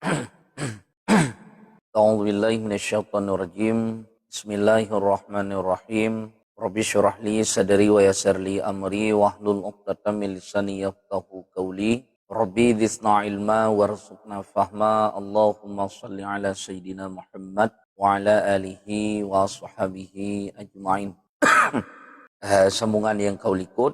A'udzu billahi minasyaitonir rajim. Bismillahirrahmanirrahim. Rabbi shrah li sadri wa yassir li amri wahlul 'uqdatam min lisani yafqahu qawli. Rabbi dzidna ilma warzuqna fahma. Allahumma shalli ala sayidina Muhammad wa ala alihi wa sahbihi ajmain. Sambungan yang kau likut.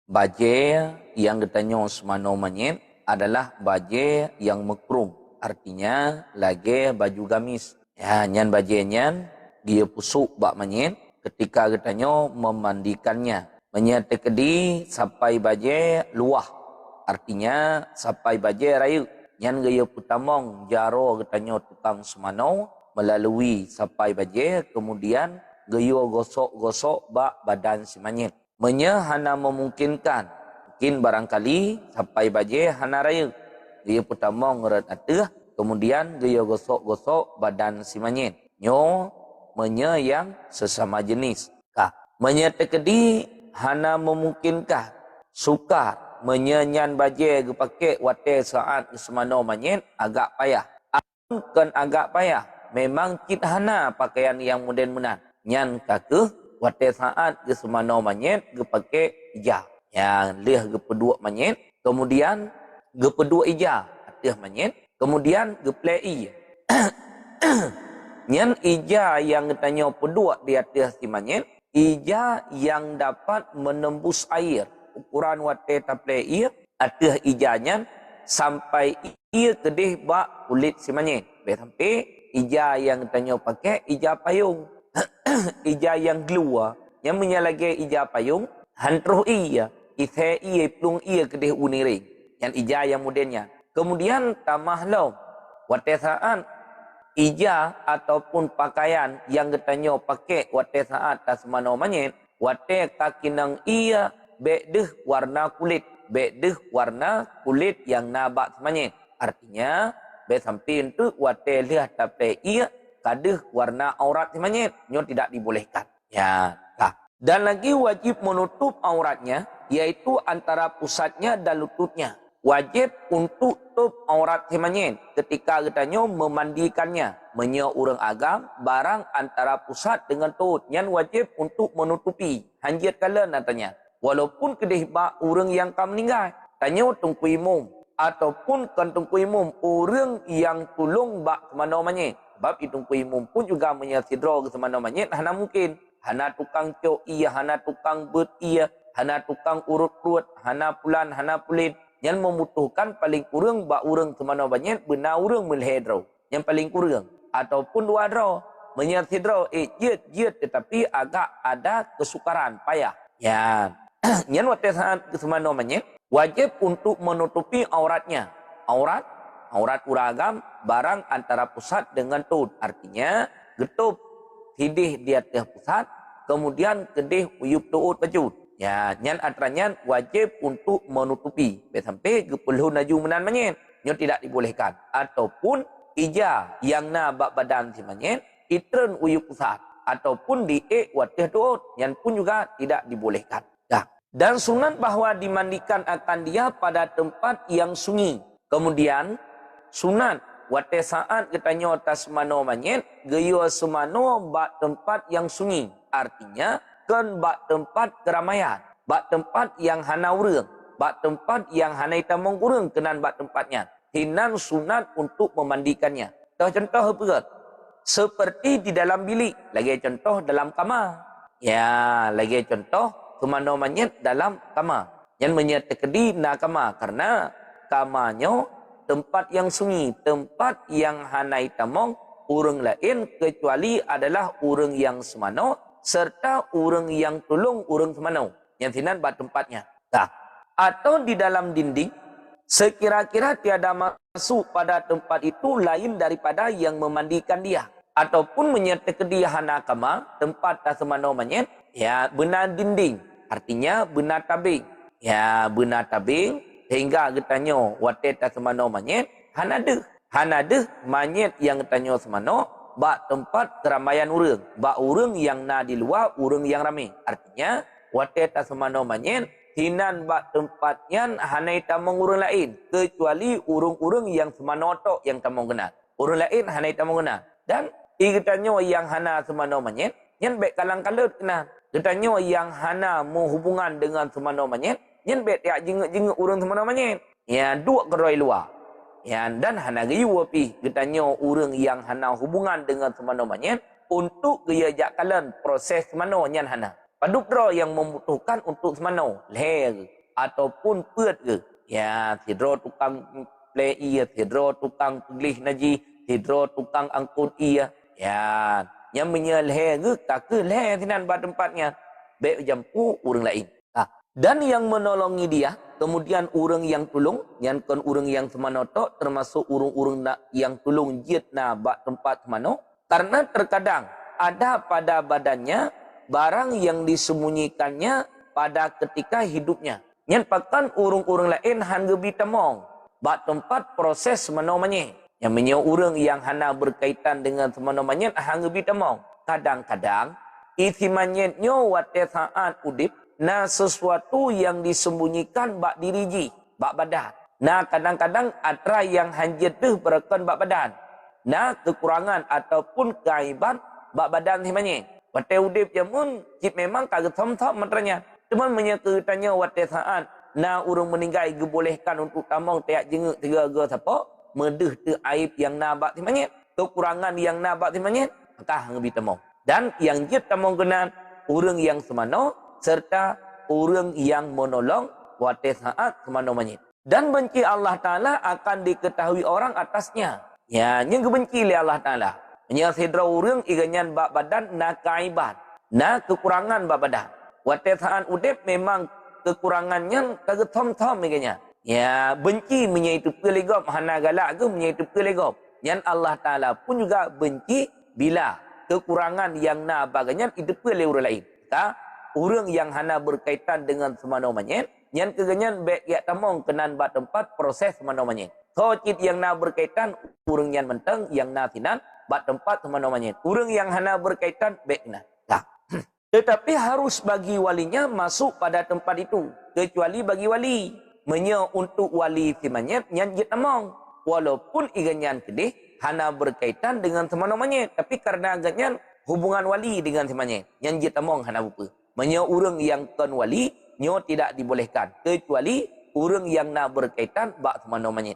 Baje yang ditanya semano manyet adalah baje yang mekrung. Artinya lagi baju gamis. Ya, nyan baje nyan dia pusuk bak manyet ketika ditanya memandikannya. Manyet tekedi sampai baje luah. Artinya sampai baje raya. Nyan gaya putamong jaro ditanya tukang semano melalui sampai baje kemudian gaya gosok-gosok bak badan si manyet. Hana memungkinkan. Mungkin barangkali sampai baje hana raya. Dia pertama ngeret ateh, kemudian dia gosok-gosok badan si manyet. Nyo yang sesama jenis. Kah, tekedi hana memungkinkan. Sukar menyanyan baje gepake wate saat semano manyet agak payah. Kan agak payah. Memang kita hana pakaian yang modern-modern. Nyan kakeh wate saat ke semano manyet gepake ija. Yang leh gepedua manyet, kemudian gepedua ija atih manyet, kemudian geplei. Nyan ija yang tanya pedua di atas si manyet, ija yang dapat menembus air. Ukuran wate taplei atih ijanya sampai ia kedih bak kulit si manyet. Sampai ija yang tanya pakai ija payung. Ija yang keluar yang menyalagi ija payung hantruh iya ithe iya plung iya kedih uniring yang ija yang modennya. Kemudian tamah lo wate saat ija ataupun pakaian yang getanya pakai wate saat tasmano manyet wate kakinang iya bedeh warna kulit yang nabak manyet. Artinya be sampai untuk wate lihat tapi iya kadeh warna aurat si manyet nyo tidak dibolehkan. Ya, nah. Dan lagi wajib menutup auratnya yaitu antara pusatnya dan lututnya. Wajib untuk tutup aurat si manyet ketika katanya memandikannya. Menyo urang agam barang antara pusat dengan tutut yang wajib untuk menutupi. Hanjit kala natanya. Walaupun kedih bak urang yang kam meninggal. Tanya tungku imum ataupun kan tungku imum urang yang tulung bak kemana manyet. Sebab itu imum pun juga menyasidro ke semana manyet hana mungkin. Hana tukang cok iya, hana tukang bet iya, hana tukang urut-urut, hana pulan, hana pulin. Yang membutuhkan paling kurang bak urang semana manyet benar urang melhedro. Yang paling kurang. Ataupun dua dro. Menyasidro jit tetapi agak ada kesukaran, payah. Ya. Yang waktu saat ke semana manyet wajib untuk menutupi auratnya. Aurat uragam barang antara pusat dengan tut. Artinya getup hidih di atas pusat, kemudian kedih uyup tuut pecut. Ya, nyan antaranya wajib untuk menutupi. Sampai gepuluh naju menan manyet. Nyo tidak dibolehkan. Ataupun ija yang na bak badan si manyet, itren uyup pusat. Ataupun di watih tuut. Nyan pun juga tidak dibolehkan. Ya. Dan sunat bahwa dimandikan akan dia pada tempat yang sunyi. Kemudian sunat wate saat katanya atas mano manyet geyo semano bak tempat yang sunyi. Artinya kan bak tempat keramaian, bak tempat yang hana urang, bak tempat yang hana itamong urang kenan bak tempatnya. Hinan sunat untuk memandikannya. Contoh apa? Seperti di dalam bilik, lagi contoh dalam kamar. Ya, lagi contoh semano manyet dalam kamar. Yang menyertai na kamar karena kamarnya tempat yang sunyi, tempat yang hanai tamong urang lain kecuali adalah urang yang semano serta urang yang tolong urang semano. Yang sinan bat tempatnya. Nah, atau di dalam dinding sekira-kira tiada masuk pada tempat itu lain daripada yang memandikan dia. Ataupun menyertai dia hana kama tempat semano manyet ya benar dinding. Artinya benar tabing. Ya benar tabing. Hingga getanyo wate ta semano manyet hanade manyet yang getanyo semano bak tempat keramaian urang, bak urang yang na di luar urang yang ramai. Artinya wate ta semano manyet hinan bak tempatnya hanai tamong urang lain kecuali urung-urung yang semano tok yang tamong kenal. Urang lain hanai tamong kenal. Dan igetanyo yang hana semano manyet nyen bek kalang-kalut kenal. Getanyo yang hana mau hubungan dengan semano manyet nyen bek tiak jenguk-jenguk urang semano manyet. Ya dua keroi luar. Ya dan hana gayu api getanyo urang yang hana hubungan dengan semano manyet untuk gaya jakalan proses semano nyen hana. Padupro yang membutuhkan untuk semano leher ataupun peut ke. Ya, tidro tukang play ia, tidro tukang pelih naji, tidro tukang angkut ia. Ya, yang menyelher ke tak ke leher sinan pada tempatnya. Baik jampu orang lain. Dan yang menolongi dia, kemudian orang yang tolong, yang kon orang yang semano tok termasuk orang-orang yang tolong jid na bak tempat semano. Karena terkadang ada pada badannya barang yang disembunyikannya pada ketika hidupnya. Yang pakan urung-urung lain hangga bitamong. Bak tempat proses semenomanya. Yang menyo urung yang hana berkaitan dengan semenomanya hangga bitamong. Kadang-kadang isi manyetnyo wate saat udip na sesuatu yang disembunyikan bak diriji, bak badan. Nah kadang-kadang atra yang hanjit tuh berkon bak badan. Nah kekurangan ataupun keaiban bak badan simanya. Wate udip jamun cip memang kagak thom-thom maternya. Cuma menyekutanya wate saat na urung meninggal dibolehkan untuk tamong tiak jenguk tiga siapa medeh tu aib yang nabak timanya, kekurangan yang nabak timanya, maka hang bitamong. Dan yang jit tamong kenal urang yang semano serta urang yang menolong wate saat semano manyit. Dan benci Allah Taala akan diketahui orang atasnya. Ya, yang benci oleh Allah Taala. Nya sidra urang iganyan bak badan na kaiban, na kekurangan bak badan. Wate saat udip memang kekurangannya kagak thom-thom iganya. Ya, benci menyaitu kelegop hana galak ke menyaitu kelegop. Yang Allah Taala pun juga benci bila kekurangan yang na baganya itu oleh orang lain. Ta urang yang hana berkaitan dengan semano manyet, yang keganyan bek ya tamong kenan bak tempat proses semano manyet. So cit yang na berkaitan urang yang menteng yang na sinan bak tempat semano manyet. Urang yang hana berkaitan bek na. Tetapi harus bagi walinya masuk pada tempat itu. Kecuali bagi wali. Menyo untuk wali si manyet nyanjit among. Walaupun iganyan kedih hana berkaitan dengan semano manyet. Tapi karena aganyan hubungan wali dengan si manyet. Nyanjit among hana bupa. Menyo urang yang kan wali nyo tidak dibolehkan. Kecuali urang yang nak berkaitan bak semano manyet.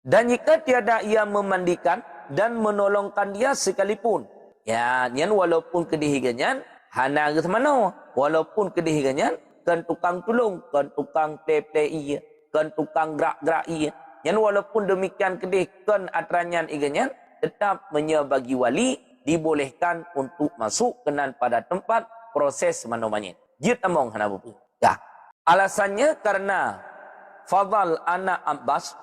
Dan jika tiada ia memandikan dan menolongkan dia sekalipun. Ya, nyan walaupun kedih iganyan hana ke semano, walaupun kedih ganyan, kan tukang tolong, kan tukang play iya, kan tukang gerak-gerak iya. Yang walaupun demikian kedih, kan atranyan iganyan, tetap menyebagi wali, dibolehkan untuk masuk kenan pada tempat proses semano-manya. Jit among hana bupu. Ya. Alasannya karena Fadal anak Abbas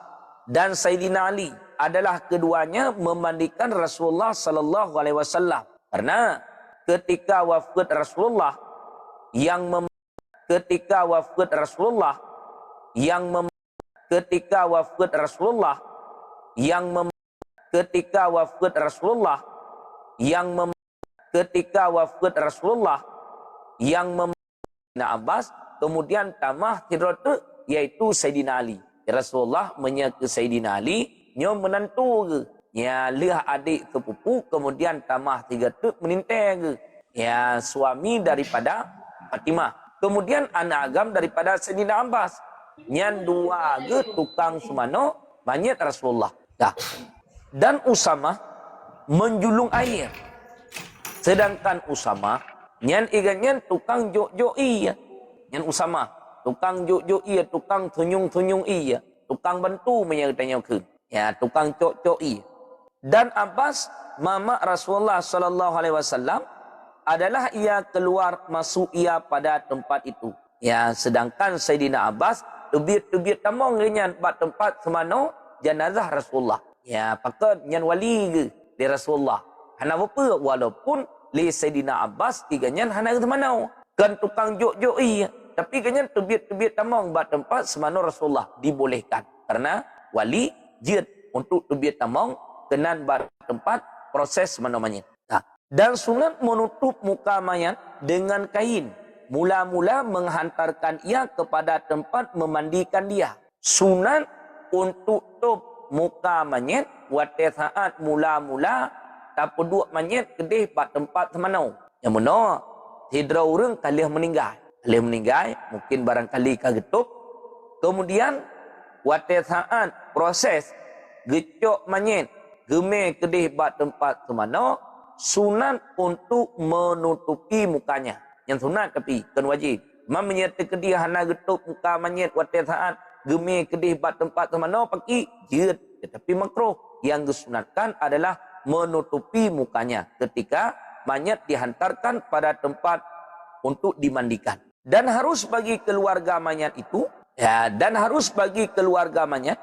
dan Sayyidina Ali adalah keduanya memandikan Rasulullah sallallahu alaihi wasallam. Karena ketika wafat Rasulullah yang ketika wafat Rasulullah yang ketika wafat Rasulullah yang ketika wafat Rasulullah yang ketika wafat Rasulullah yang Abbas kemudian tamah hidrat yaitu Sayyidina Ali. Rasulullah menyeke Sayyidina Ali nyo menantu ke. Ya, lihat adik sepupu, kemudian tamah tiga tu menintai ke. Ya, suami daripada Fatimah. Kemudian anak agam daripada Sayyidina Abbas. Nyan dua ke tukang semano, banyak Rasulullah. Dah. Dan Usama menjulung air. Sedangkan Usama, nyan iganyan tukang jok-jok iya. Nyan Usama, tukang jok-jok iya, tukang tunyung-tunyung iya. Tukang bantu menyertanya ke. Ya, tukang cok-cok iya. Dan Abbas, mama Rasulullah sallallahu alaihi wasallam adalah ia keluar masuk ia pada tempat itu. Ya, sedangkan Sayyidina Abbas tubit-tubit tamong ngan pada tempat semano jenazah Rasulullah. Ya, pakat nyan wali ke di Rasulullah. Hana apa walaupun li Sayyidina Abbas tiganyan hana ke semano. Kan tukang jok-jok iya, tapi ganyan tubit-tubit tamong pada tempat semano Rasulullah dibolehkan. Karena wali jid untuk tubit tamong kenan bar tempat proses namanya. Dan sunat menutup muka mayat dengan kain. mula-mula menghantarkan ia kepada tempat memandikan dia. Sunat untuk tutup muka mayit wate saat mula-mula tapuduk mayit kedih pada tempat semano. Yang mana hidra urang kalih meninggal. Kalih meninggal mungkin barangkali kagetuk. Kemudian wate saat proses gecok mayit gemeh kedih pada tempat semano, sunat untuk menutupi mukanya. Yang sunat tapi kan wajib. Menyerta kedih hana getuk muka mayit wate saat gemeh kedih pada tempat semano pakai jeut, tetapi makruh. Yang disunatkan adalah menutupi mukanya ketika mayit dihantarkan pada tempat untuk dimandikan. Dan harus bagi keluarga mayit itu, dan harus bagi keluarga mayit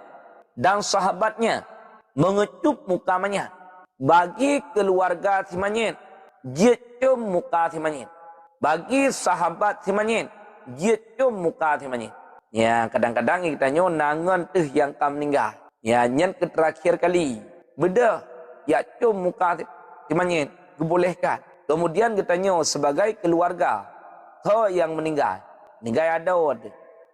dan sahabatnya mengecup muka mayit. Bagi keluarga si mayit, jeut muka si mayit. Bagi sahabat si mayit, jeut muka si mayit. Ya, kadang-kadang kita tanya nangan teh yang kam meninggal. Ya, yang terakhir kali. Beda, ya cum muka si mayit, dibolehkan. Kemudian kita tanya sebagai keluarga, kau yang meninggal. Meninggal ada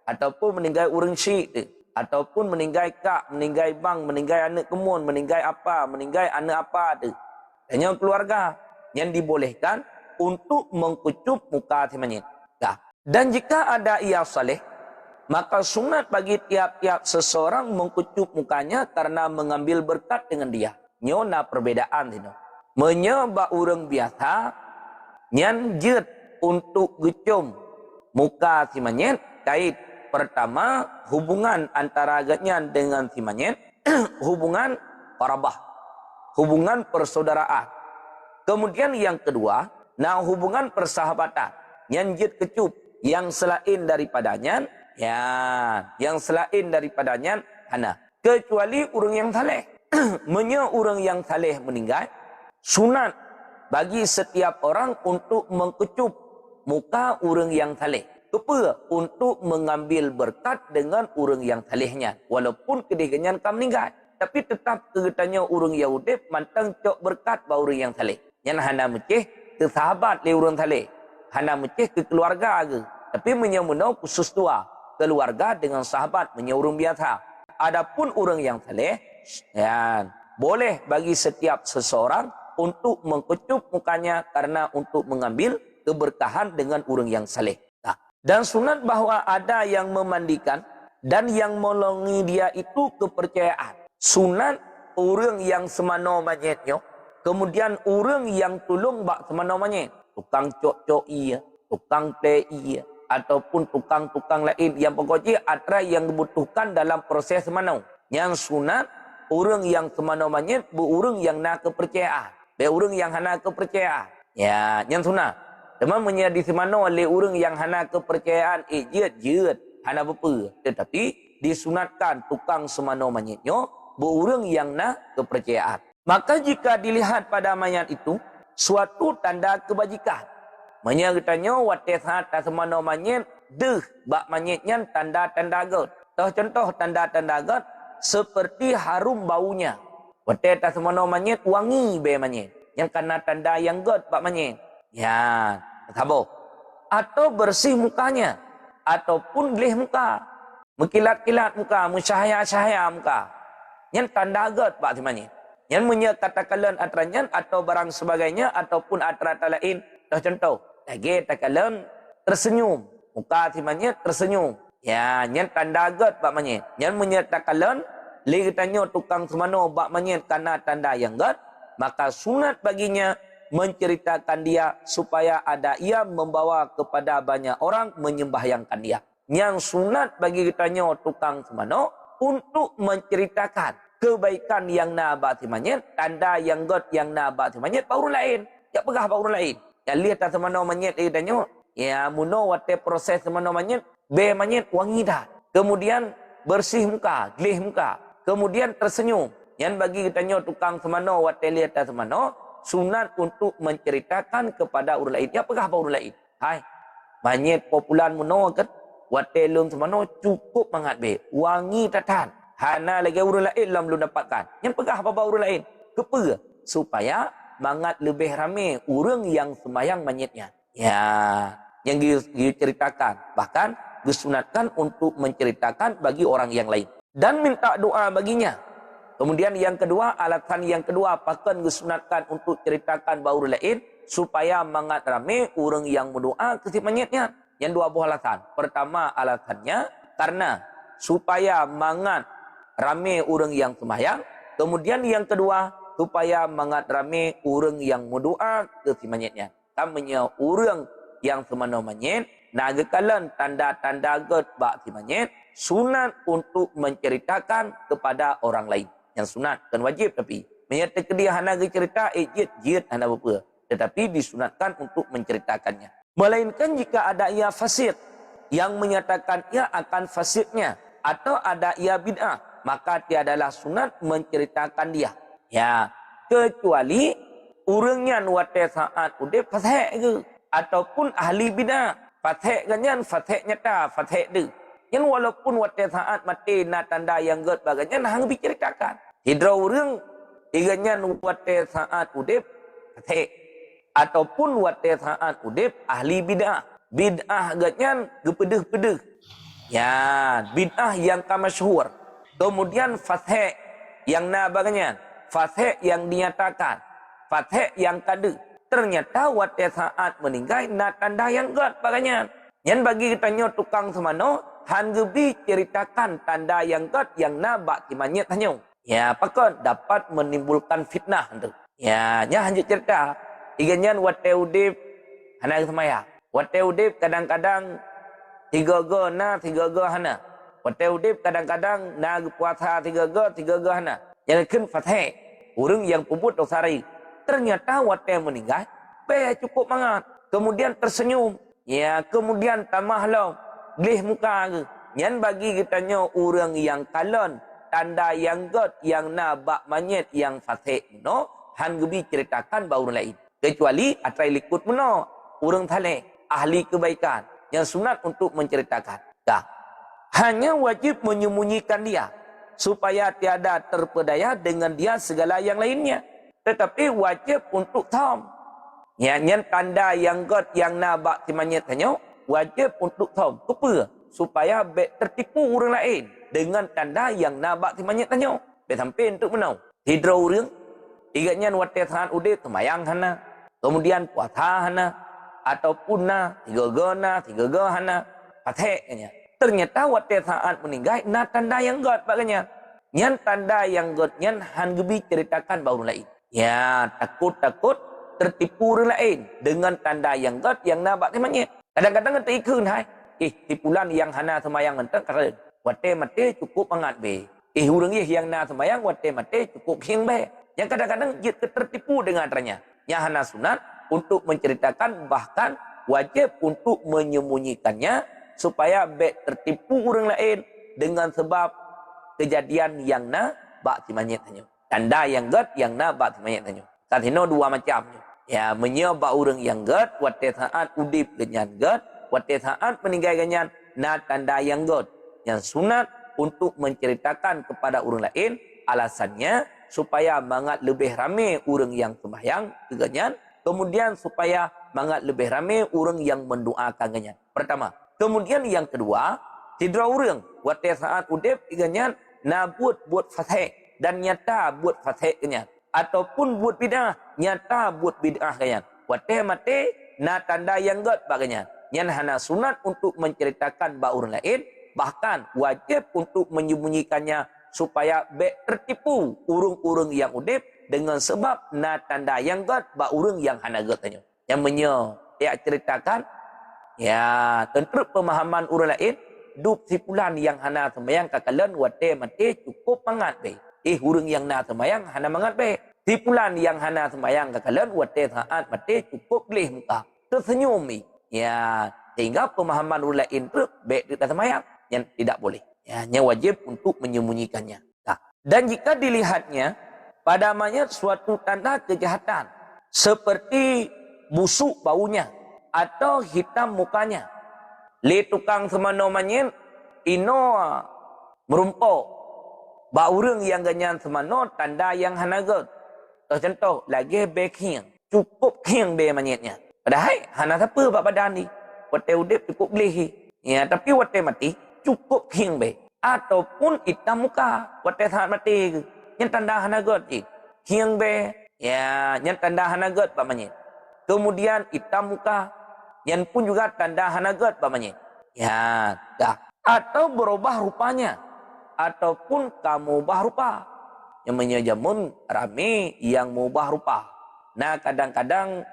ataupun meninggal urang syik, ataupun meninggal kak, meninggal bang, meninggal anak kemun, meninggal apa, meninggal anak apa. Tanya keluarga yang dibolehkan untuk mengkucup muka si mayit. Dan jika ada ia saleh, maka sunat bagi tiap-tiap seseorang mengkucup mukanya karena mengambil berkat dengan dia. Nyona perbedaan itu. Menyebab orang biasa nyan jeut untuk gecum muka si mayit kait pertama hubungan antara agaknya dengan si mayit hubungan qarabah, hubungan persaudaraan. Kemudian yang kedua, hubungan persahabatan. Yang jeut kecup yang selain daripadanya, yang selain daripadanya hana. Kecuali orang yang saleh. Menya orang yang saleh meninggal, sunat bagi setiap orang untuk mengkecup muka orang yang saleh. Kepa untuk mengambil berkat dengan orang yang salehnya. Walaupun kedeganyan kam meninggal. Tapi tetap kegetanya orang Yahudi mantang cok berkat bau orang yang saleh. Yang hana meceh ke sahabat le orang saleh. Hana meceh ke keluarga ke. Tapi menyemunau khusus tua. Keluarga dengan sahabat menyurung biasa. Adapun orang yang saleh, boleh bagi setiap seseorang untuk mengkecup mukanya karena untuk mengambil keberkahan dengan orang yang saleh. Dan sunat bahawa ada yang memandikan dan yang menolongi dia itu kepercayaan. Sunat orang yang semano mayitnya, kemudian orang yang tolong bak semano mayit, tukang cok-cok iya, tukang play iya, ataupun tukang-tukang lain yang pokoknya ada yang dibutuhkan dalam proses semano. Yang sunat orang yang semano mayit bu orang yang nak kepercayaan, be orang yang hana kepercayaan. Ya, yang sunat. Teman menjadi semano oleh orang yang hana kepercayaan jeut hana bepa. Tetapi disunatkan tukang semano mayitnya bu orang yang nak kepercayaan. Maka jika dilihat pada mayat itu suatu tanda kebajikan. Menyeritanya wate saat semano mayit deh bak mayitnya tanda-tanda god. Contoh tanda-tanda god seperti harum baunya. Wate semano mayit wangi be mayit. Yang karena tanda yang god bak mayit. Ya, sabar. Atau bersih mukanya ataupun gelih muka. Mengkilat-kilat muka, mencahaya-cahaya muka. Yang tanda god bak mayit. Yang menyatakan atranya atau barang sebagainya ataupun atrata lain. Contoh lagi takalan tersenyum, muka si mayit tersenyum. Ya, yang tanda god bak mayit. Yang menyatakan li tanya tukang semano bak mayit karena tanda yang god, maka sunat baginya menceritakan dia supaya ada ia membawa kepada banyak orang menyembahyangkan dia. Yang sunat bagi kitanya tukang semano untuk menceritakan kebaikan yang nabak si mayit, tanda yang god yang nabak si mayit baru lain. Ya pegah baru lain. Ya lihat semano mayit ditanya, ya muno wate proses semano mayit, be mayit wangi dah. Kemudian bersih muka, gelih muka. Kemudian tersenyum. Yang bagi kitanya tukang semano wate lihat semano sunat untuk menceritakan kepada orang lain. Ya pegah orang lain. Hai, mayit populan muno kat wate lum semano cukup mangat be. Wangi tatan. Hana lagi orang lain lam belum dapatkan. Yang pegah orang lain. Kepa supaya mangat lebih ramai orang yang sembahyang mayitnya. Ya, yang diceritakan. Bahkan disunatkan untuk menceritakan bagi orang yang lain. Dan minta doa baginya. Kemudian yang kedua, alasan yang kedua, bahkan disunatkan untuk ceritakan bauru lain, supaya mangat rame orang yang berdoa ke si mayitnya. Yang dua buah alasan. Pertama alasannya, karena supaya mangat rame orang yang sembahyang. Kemudian yang kedua, supaya mangat rame orang yang berdoa ke si mayitnya. Kamanya orang yang semana mayit, nagakalan tanda-tanda get bak si mayit, sunat untuk menceritakan kepada orang lain. Yang sunat kan wajib, tapi menyata ke dia hana cerita jid hana apa, tetapi disunatkan untuk menceritakannya. Melainkan jika ada ia fasik yang menyatakan ia akan fasiknya, atau ada ia bid'ah, maka tiadalah sunat menceritakan dia. Ya, kecuali orangnya nuwate saat udah fasik ke, ataupun ahli bid'ah. Fasik ganyan, fasik nyata, fasik de. Yang walaupun wate saat mati na tanda yang get baganya hang diceritakan. Hidra orang iganya wate saat udip fasik, ataupun wate saat udip ahli bid'ah. Bid'ah ganyan gepedeh-pedeh. Ya, bid'ah yang kamasyhur. Kemudian fasik yang na baganya, fasik yang dinyatakan, fasik yang kada. Ternyata wate saat meninggal na tanda yang get baganya. Yang bagi kitanya tukang semano, han gebi ceritakan tanda yang get yang nabak kimanyet hanya. Ya, pakon dapat menimbulkan fitnah tu. Ya, nya hanya cerita. Iganyan wate udip hana semaya. Wate udip kadang-kadang tiga ga hana. Wate udip kadang-kadang na puasa tiga ga hana. Yang ken fathe urang yang puput dosari. Ternyata wate meninggal, pe cukup mangat. Kemudian tersenyum. Ya, kemudian tamah lo, glih muka ke. Yang bagi kitanya orang yang kalon, tanda yang god, yang nabak manyet, yang fasik no, han gebi ceritakan bau lain. Kecuali atrai likut meno, orang thale, ahli kebaikan, yang sunat untuk menceritakan. Dah. Hanya wajib menyembunyikan dia, supaya tiada terpedaya dengan dia segala yang lainnya. Tetapi wajib untuk tahu. Yang tanda yang god yang nabak timanya tanya wajib untuk tahu kepa supaya bet tertipu orang lain dengan tanda yang nabak timanya tanya. Bet sampai untuk menau. Hidra orang iganya wate saat udah temayang hana, kemudian puasa hana, ataupun tiga ga hana, pateknya. Ternyata wate saat meninggal na tanda yang god baganya. Yang tanda yang god yang han gebi ceritakan baru lain. Ya, takut tertipu orang lain dengan tanda yang god yang nabak temanya. Kadang-kadang kita ikut hai. Tipulan yang hana semayang mentang kata wate mate cukup mangat be. Orang yang na semayang wate mate cukup hing be. Yang kadang-kadang dia tertipu dengan teranya. Yang hana sunat untuk menceritakan, bahkan wajib untuk menyembunyikannya supaya be tertipu orang lain dengan sebab kejadian yang na bak timanya tanya. Tanda yang god yang na bak timanya tanya. Katino dua macam. Ya, menyebab orang yang god, wate saat udip genyan god, wate saat meninggal genyan, na tanda yang god. Yang sunat untuk menceritakan kepada orang lain, alasannya supaya mangat lebih ramai orang yang sembahyang genyan, kemudian supaya mangat lebih ramai orang yang mendoakan genyan. Pertama. Kemudian yang kedua, tidra orang, wate saat udip genyan, na buat fasih dan nyata buat fasih genyan. Ataupun buat bid'ah, nyata buat bid'ah kalian. Wate mate na tanda yang god baganya. Yang hana sunat untuk menceritakan ba orang lain, bahkan wajib untuk menyembunyikannya supaya be tertipu urung-urung yang udip dengan sebab na tanda yang god ba urung yang hana god tanya. Yang ya ceritakan ya tentu pemahaman orang lain dup sipulan yang hana sembayang kakalan wate mate cukup mangat be. Urang yang na sembayang hana mangat be. Tipulan yang hana sembayang kakalan wate saat mate cukup leh muka. Tersenyum ni. Ya, sehingga pemahaman orang lain tu be di sembayang yang tidak boleh. Ya, hanya wajib untuk menyembunyikannya. Nah, dan jika dilihatnya pada mayat suatu tanda kejahatan seperti busuk baunya atau hitam mukanya. Le tukang semano mayat ino merumpok. Ba orang yang ganyan semano tanda yang hanagot. Contoh lagi be king. Cukup king be manyetnya. Padahal hana siapa bab badan ni. wate udip cukup belih. Ya, tapi wate mati cukup hing be. Ataupun hitam muka, wate saat mati. Yang tanda hanagot je. Hing be, ya, yang tanda hanagot pamannya. Kemudian hitam muka, yang pun juga tanda hanagot pamannya. Ya, dah. Atau berubah rupanya. Ataupun kamu ubah rupa. Yang menyajamun rame yang mengubah rupa. Nah, kadang-kadang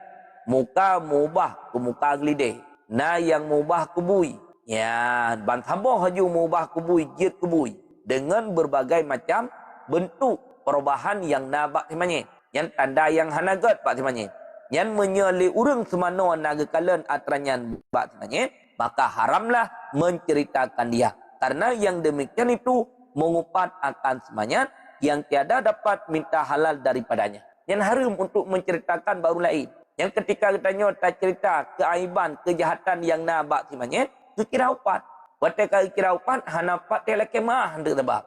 muka mengubah ke muka gelidih. Nah, yang mengubah ke bui. Ya, bantaboh haju mengubah ke bui, jid ke bui. Dengan berbagai macam bentuk perubahan yang nabak timanya. Yang tanda yang hanagat pak timanya. Yang menyeli urang semano naga kalan atranyan pak timanya. Maka haramlah menceritakan dia. Karena yang demikian itu mengupat akan semuanya yang tiada dapat minta halal daripadanya. Yang haram untuk menceritakan baru lain. Yang ketika katanya tak cerita keaiban, kejahatan yang nabak semuanya, itu kira upat. Ketika kira upat, hanapat dia laki mah hendak tebak.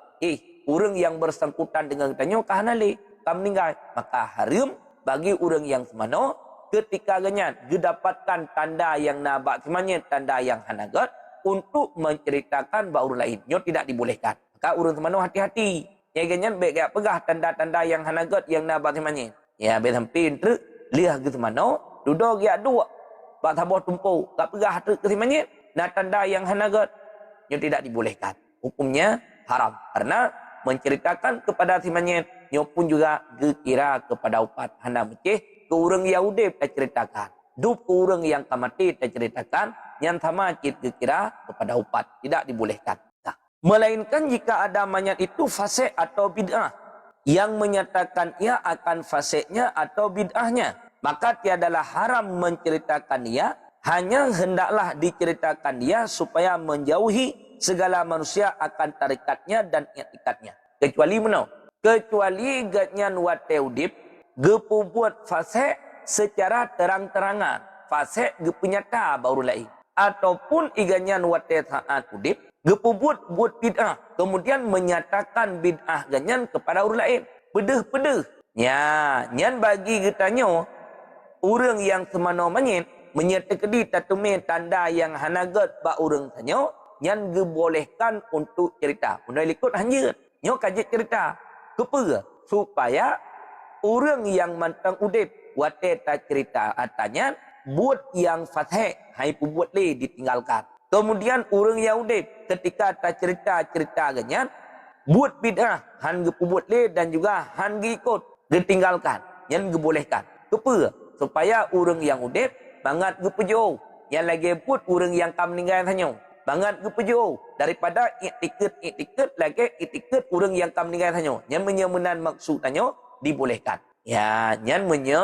Orang yang bersangkutan dengan katanya kahanali, kam meninggal. Maka haram bagi orang yang semano, ketika ganyan, didapatkan tanda yang nabak semuanya, tanda yang hanagat, untuk menceritakan baru lain. Nyo tidak dibolehkan. Maka orang semano hati-hati. Ya ganyan, baik gak pegah tanda-tanda yang hanagat, yang nabak semuanya. Ya, baik sampai itu, lihat ke semano, duduk gak dua. Bak tabah tumpu, gak pegah tu ke semuanya. Nah, tanda yang hanagat, nyo tidak dibolehkan. Hukumnya haram. Karena menceritakan kepada semuanya, nyo pun juga kira kepada upat hana meceh, ke orang Yahudi tak ceritakan. Dup ke orang yang kamati tak ceritakan. Yang sama kira kepada upat. Tidak dibolehkan. Nah, melainkan jika ada mayat itu fasik atau bid'ah. Yang menyatakan ia akan fasiknya atau bid'ahnya. Maka tiadalah haram menceritakan ia. Hanya hendaklah diceritakan dia supaya menjauhi segala manusia akan tarikatnya dan i'tikadnya. Kecuali mana? Kecuali gatnyan wate udip. Gepu buat fasik secara terang-terangan. Fasik gepu nyata baru lain. Ataupun iganyan wate saat udip. Gepu buat bid'ah. Kemudian menyatakan bid'ah ganyan kepada orang lain. Pedeh-pedeh. Ya, nyan bagi kitanya. Orang yang semano manyit. Menyertakedi tatume tanda yang hanagat ba orang tanya. Nyan gebolehkan untuk cerita. Undai likut hanjir. Nyo kajit cerita. Kepa? Supaya orang yang mantang udip wate tak cerita atanya buat yang fasih hai buat le ditinggalkan. Kemudian orang yang udip ketika tak cerita ganyan buat bid'ah han buat le dan juga han ikut ditinggalkan. Yang dibolehkan. Kepa? Supaya orang yang udip bangat gepejo. Yang lagi buat orang yang kam meninggal tanya. Bangat gepejo daripada iktikat lagi iktikat orang yang kam meninggal tanya. Yang menyemenan maksud tanya dibolehkan. Ya, nyan menye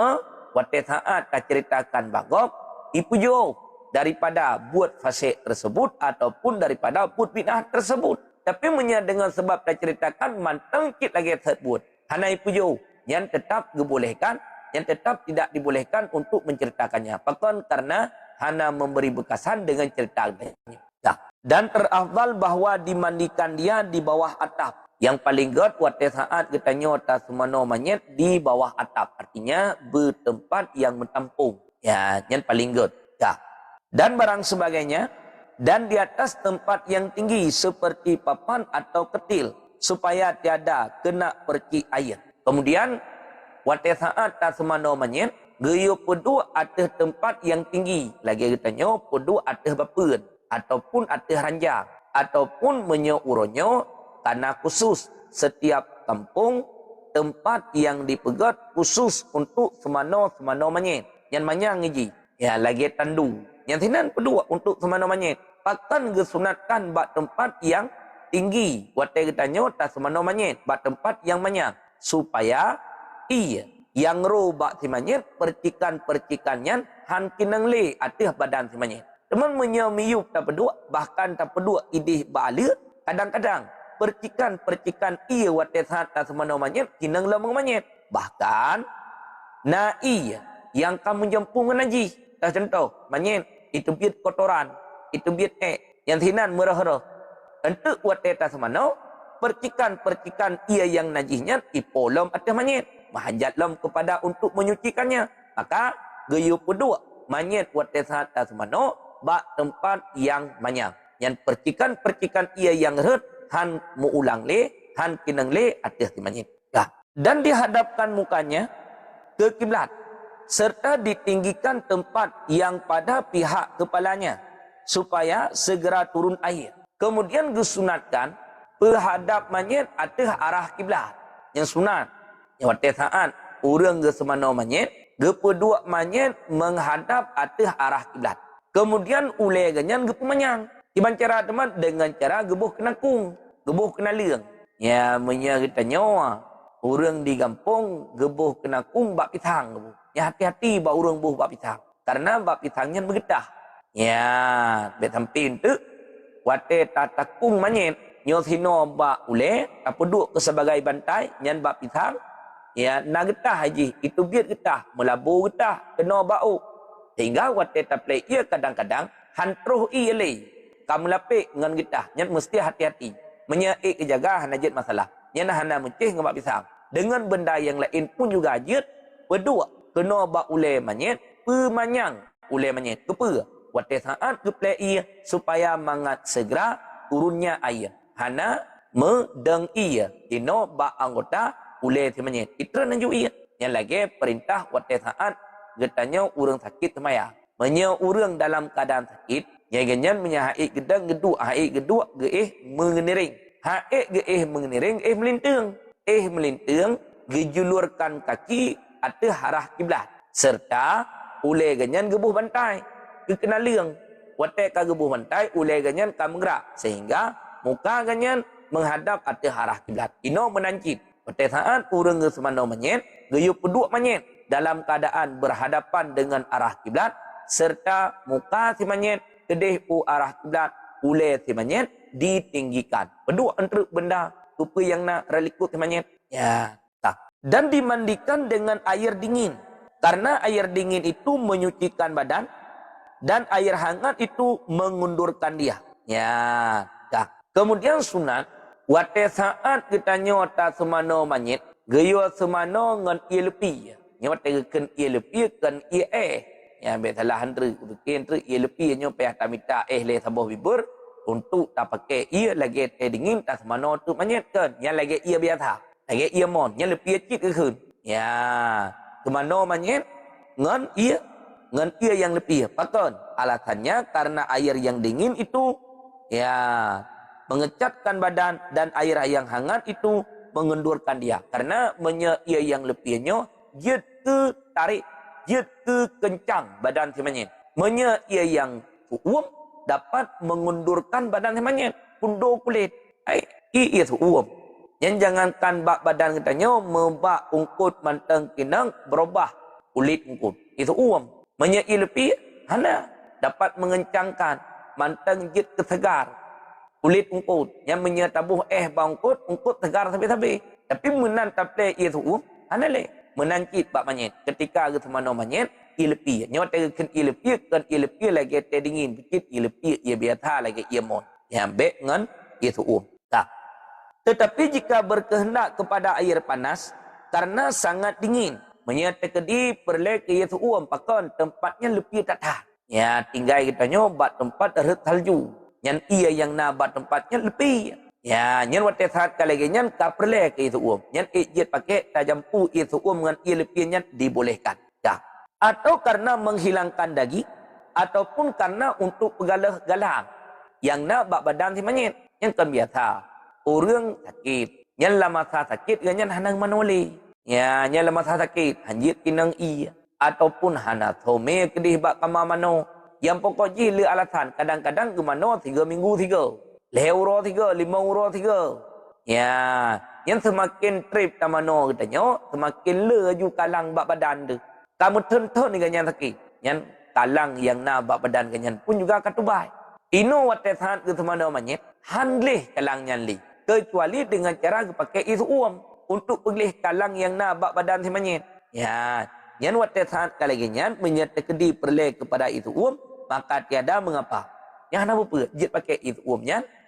wate saat tak ceritakan bagok ipujo daripada buat fasik tersebut ataupun daripada buat bid'ah tersebut. Tapi menye dengan sebab tak ceritakan mantang kit lagi tersebut. Hana ipujo yang tetap dibolehkan, yang tetap tidak dibolehkan untuk menceritakannya. Bahkan karena hana memberi bekasan dengan ceritanya. Nah, dan terafdal bahwa dimandikan dia di bawah atap. Yang paling good wate saat kita nyota semano manyet di bawah atap. Artinya bertempat yang mentampung. Ya, yang paling good. Ya. Dan barang sebagainya. Dan di atas tempat yang tinggi seperti papan atau ketil. Supaya tiada kena percik air. Kemudian wate saat tak semano manyet. Geyo pedu atas tempat yang tinggi. Lagi kita nyo pedu atas bapun. Ataupun atas ranjang. Ataupun menyo uronyo. Karena khusus setiap kampung tempat yang dipegat khusus untuk semano manyet. Yang manyang ngiji. Ya lagi tandu. Yang tinan kedua untuk semano manyet. Pakan gesunatkan bak tempat yang tinggi. Wate kitanya tak semano manyet. Bak tempat yang manyang. Supaya yang ro bak si manyet percikan-percikannya han kinang le atih badan si manyet. Teman menyamiyuk tak pedua. Bahkan tak pedua idih ba'ala. Kadang-kadang percikan-percikan ia wate sata semana manyet kinang lamang manyet. Bahkan na iya yang kamu jempung najis. Dah contoh manyet itu biat kotoran, itu biat yang hinan merah-merah. Untuk wate ta semana percikan-percikan ia yang najisnya ipolom atas manyet. Mahajat lam kepada untuk menyucikannya. Maka gayu kedua manyet wate sata semana bak tempat yang manyang. Yang percikan-percikan ia yang ret han muulang le, han kineng le atas di manyit. Ya. Dan dihadapkan mukanya ke kiblat serta ditinggikan tempat yang pada pihak kepalanya supaya segera turun air. Kemudian disunatkan penghadap manyit atas arah kiblat. Yang sunat, yang waktu saat orang ke semana manyit, kedua manyit menghadap atas arah kiblat. Kemudian ulai ganyan ke pemanyang. Iban cara teman dengan cara gebuh kena kung, gebuh kena liang. Ya menya kita nyawa. Orang di kampung gebuh kena kung bak pitang gebuh. Ya hati-hati bak orang buh bak pitang. Karena bak pitangnya bergetah. Ya bet samping tu wate tata kung manyet nyo sino bak ule apa duk ke sebagai bantai nyan bak pitang. Ya nak getah haji itu biar getah melabur getah kena bau. Sehingga wate taplay ia kadang-kadang hantruh ia le. Kamu lapik dengan getah nyan mesti hati-hati. Menyaik kejaga hanajit masalah. Nyan hana mencih ngabak pisang. Dengan benda yang lain pun juga ajit. Berdua. Kena bak ule manyet. Pemanyang ule manyet. Kepa. Wate saat keplay ia. Supaya mangat segera turunnya air. Hana medeng ia. Kena bak anggota ule si manyet. Itra nanju ia. Yang lagi perintah wate saat. Getanya orang sakit semaya. Menya orang dalam keadaan sakit. Yang ganyan menya haik gedang geduk. Haik geduk geih mengeniring. Haik geih mengeniring. Melintung. Melintung. Gejulurkan kaki atas arah kiblat. Serta ulai ganyan gebuh bantai. Kekena liang. Watai ka gebuh bantai. Ulai ganyan ka menggerak. Sehingga muka ganyan menghadap atas arah kiblat. Ino menancip. Watai saat orang ke semana manyet. Geyup peduk manyet. Dalam keadaan berhadapan dengan arah kiblat serta muka si manyet kedih arah kiblat ulai si manyet ditinggikan. Kedua antara benda rupa yang nak relikut si manyet. Ya, tak. Dan dimandikan dengan air dingin. Karena air dingin itu menyucikan badan dan air hangat itu mengundurkan dia. Ya, tak. Kemudian sunat wate saat kita nyota semana manyet geyo semana ngan ilpi. Nyawa tegakan ia lebih kan ia yang salah handra bikin tu ia lebih nyo payah tamita le sabah bibur untuk tak pakai ia lagi dingin tak semana tu manyet kan yang lagi ia biasa lagi ia mon yang lebih cik ke kun ya kemana manyet ngan ia yang lebih pakon alasannya karena air yang dingin itu ya mengecatkan badan dan air yang hangat itu mengendurkan dia karena ia yang lebihnya dia ke tarik, dia ke kencang badan si manyet. Menya ia yang uam dapat mengundurkan badan si manyet. Pundur kulit. Ia uam. Yang jangankan bak badan katanya, membak ungkut manteng kinang berubah kulit ungkut. Itu uam. Menya ia lebih, hana dapat mengencangkan manteng jit kesegar kulit ungkut. Yang menyatabuh bangkut, ungkut segar sampai-sampai. Tapi menan taple ia uam, hana le. Menancit bak manyet ketika ke semana manyet ilepi nyawa tegakan ilepi kan ilepi lagi tedingin bikit ilepi ia biasa lagi ia mon yang baik ngan ia suum tak. Tetapi jika berkehendak kepada air panas karena sangat dingin manyet tekedi perle ke ia suum pakon tempatnya lebih tak tahan ya tinggal kita nyoba tempat ret salju yang ia yang nabat tempatnya lebih. Ya, nyan wate saat kalagi nyan kaperle ke itu nyan ijit pakai tajampu itu dengan ilpinya dibolehkan. Ya. Atau karena menghilangkan daging ataupun karena untuk pegalah-galang yang nak bak badan si manyet yang kan biasa. Orang sakit, nyan lama sakit nyan hanang manole. Ya, nyan lama sakit hanjit kinang iya ataupun hana thome kedih bak kama mano. Yang pokoknya le alasan kadang-kadang ke mano 3 minggu 3. Euro 3, 5 euro 3. Ya, yang semakin trip tamano katanya, semakin laju kalang bak badan tu. Kamu tonton dengan yang sakit. Yang kalang yang nak bak badan dengan pun juga katubai. Ino wate saat ke semana manyet, handleh kalang yang li. Kecuali dengan cara pakai isu untuk pilih kalang yang nak bak badan si manyet. Ya, yang wate saat kalaginya menyertai perle kepada isu maka tiada mengapa. Yang nak apa? Jit pakai isu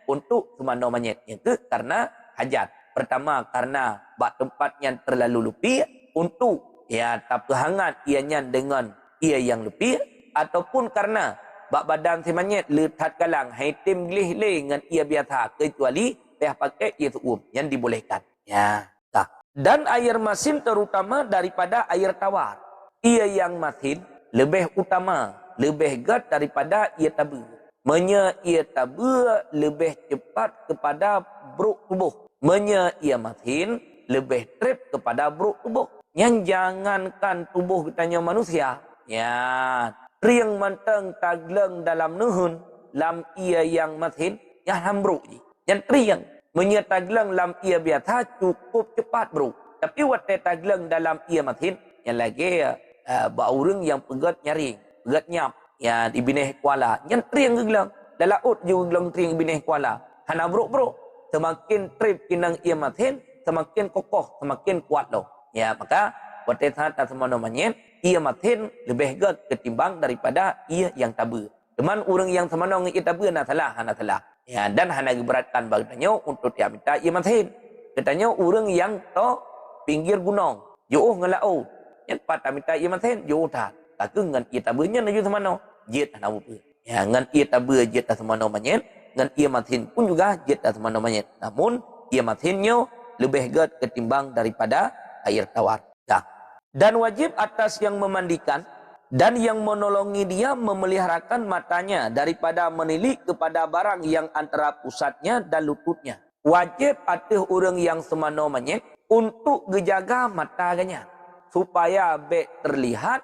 untuk semana manyet. Yang karena hajat. Pertama karena bak tempat yang terlalu lupi untuk ya tak hangat ianya dengan ia yang lebih ataupun karena bak badan si manyet letat kalang hai tim glih le dengan ia biasa kecuali teh pakai ia tuum yang dibolehkan. Ya, tak. Dan air masin terutama daripada air tawar. Ia yang masin lebih utama, lebih gat daripada ia tabu. Menya ia tabu lebih cepat kepada buruk tubuh. Menya ia masin lebih trip kepada buruk tubuh. Yang jangankan tubuh kitanya manusia, ya, riang manteng tagleng dalam nuhun, lam ia yang masin, yang hambruk je. Yang riang, menya tagleng lam ia biasa cukup cepat bro. Tapi waktu tagleng dalam ia masin, yang lagi baurang yang pegat nyaring, pegat nyap, ya di bineh kuala. Yang riang gegelang, dalam ut juga gegelang riang bineh kuala. Hana bro, semakin trip kinang ia masin, semakin kokoh, semakin kuat loh. Ya, maka waktu saat semua namanya ia matin lebih gat ketimbang daripada ia yang tabu. Teman orang yang semana ia tabu nak salah. Ya, dan hana beratkan baginya untuk dia minta ia matin. Katanya orang yang to pinggir gunung, jauh ngelau. Yang patah minta ia matin, jauh tak. Tak ngan ia tabunya naju semana. Jet hana apa. Ya, ngan ia tabu jet semua namanya. Ngan ia matin pun juga jet semua namanya. Namun ia matinnya lebih gat ketimbang daripada air tawar. Ya. Dan wajib atas yang memandikan dan yang menolongi dia memeliharakan matanya daripada menilik kepada barang yang antara pusatnya dan lututnya. Wajib atas orang yang semana manyet untuk gejaga matanya supaya baik terlihat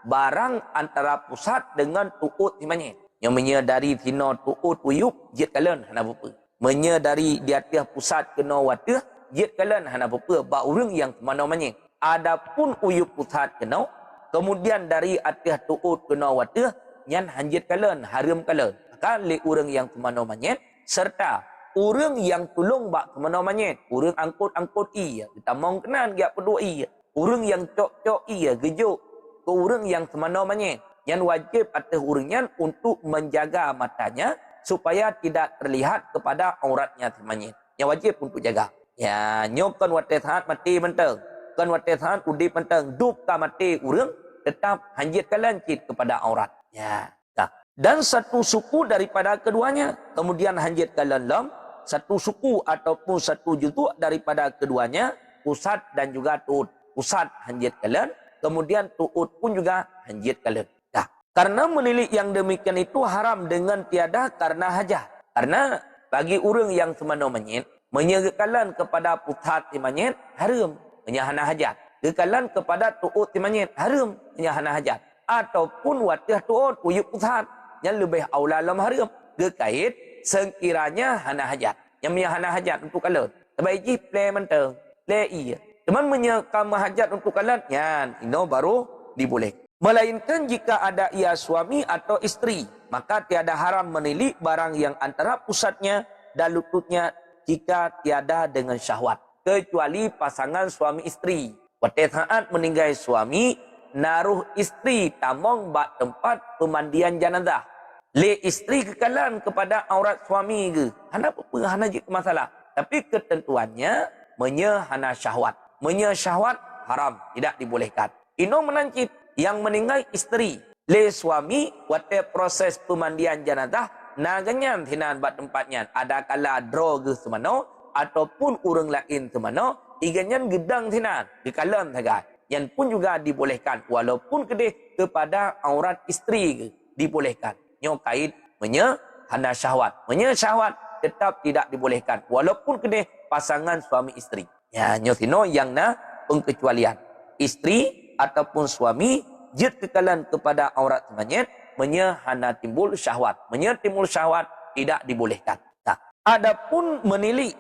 barang antara pusat dengan tuut si manyet. Yang menyadari tina tuut uyup jet kalen hana apa. Menyadari di atas pusat kena watah jet kalian hana apa ba urang yang mana manyet. Adapun uyup pusat kena, kemudian dari atas tuut kena watah nyan hanjit kalian haram kalian. Maka le urang yang mana manyet serta urang yang tolong bak mana manyet, urang angkut iya, kita mau kenan dia pedua iya. Urang yang cok iya gejuk ke urang yang mana manyet. Yang wajib atas urangnya untuk menjaga matanya supaya tidak terlihat kepada auratnya manyet. Yang wajib untuk jaga. Ya, nyokkan waktu saat mati menteng. Kan waktu saat udip menteng. Dup ka mati urang, tetap hanjit kalancit kepada aurat. Ya. Nah. Dan satu suku daripada keduanya. Kemudian hanjit kalanlam. Satu suku ataupun satu jutuk daripada keduanya. Pusat dan juga tuut. Pusat hanjit kalan. Kemudian tuut pun juga hanjit kalan. Nah. Karena menilik yang demikian itu haram dengan tiada karena hajat. Karena bagi orang yang semana manyet, menyegekalan kepada pusat timanyet haram menyahana hajat. Gekalan kepada tuut timanyet haram menyahana hajat. Ataupun watih tuut uyup pusat yang lebih aula lam haram. Gekait sekiranya hana hajat. Yang menyahana hajat untuk kalan. Sebaiki play menteng. Play iya. Cuman menyekam hajat untuk kalan. Yan. Ini baru diboleh. Melainkan jika ada ia suami atau isteri. Maka tiada haram menilik barang yang antara pusatnya dan lututnya jika tiada dengan syahwat. Kecuali pasangan suami isteri. Pada saat meninggal suami, naruh isteri tamong bak tempat pemandian jenazah. Le isteri kekalan kepada aurat suami ke. Hana apa hana je masalah. Tapi ketentuannya menyahana syahwat. Menyahwat haram, tidak dibolehkan. Ino menancip yang meninggal isteri. Le suami, pada proses pemandian jenazah, naganyan thinan bat tempatnya ada kala draw ke semano ataupun urang lain semano iganyan gedang thinan di kalam saja yang pun juga dibolehkan walaupun kedih kepada aurat isteri ke dibolehkan nyo kait hana syahwat tetap tidak dibolehkan walaupun kedih pasangan suami isteri ya nyo tino yang na pengkecualian isteri ataupun suami jid kekalan kepada aurat semanyet hana timbul syahwat. Timbul syahwat tidak dibolehkan. Nah, adapun menilik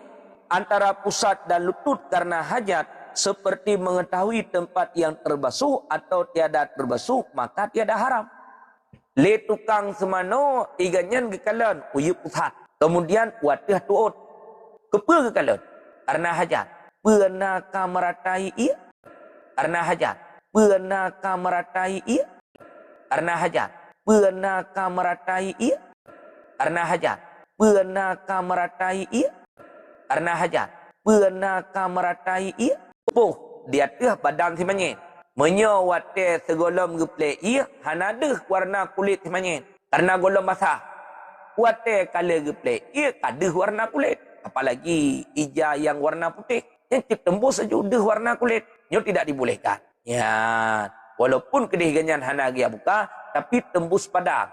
antara pusat dan lutut karena hajat seperti mengetahui tempat yang terbasuh atau tiada terbasuh maka tiada haram. Le tukang semano iganyan gekalan uyup pusat. Kemudian watih tuut. Kepa gekalan karena hajat. Pernah kameratai ia karena hajat. Pernah kameratai ia karena hajat. Pernah kameratai ia karena hajat. Pernah kameratai ia karena hajat. Pernah kameratai ia. Puh, dia teh badan si manyet. Menyawate segolom geple ia hanadeh warna kulit si manyet. Karena golong basah. Wate kala geplek, ia kaduh warna kulit. Apalagi ija yang warna putih. Yang tembus saja udah warna kulit. Nyo tidak dibolehkan. Ya, walaupun kedih ganyan hana gia buka, tapi tembus padang.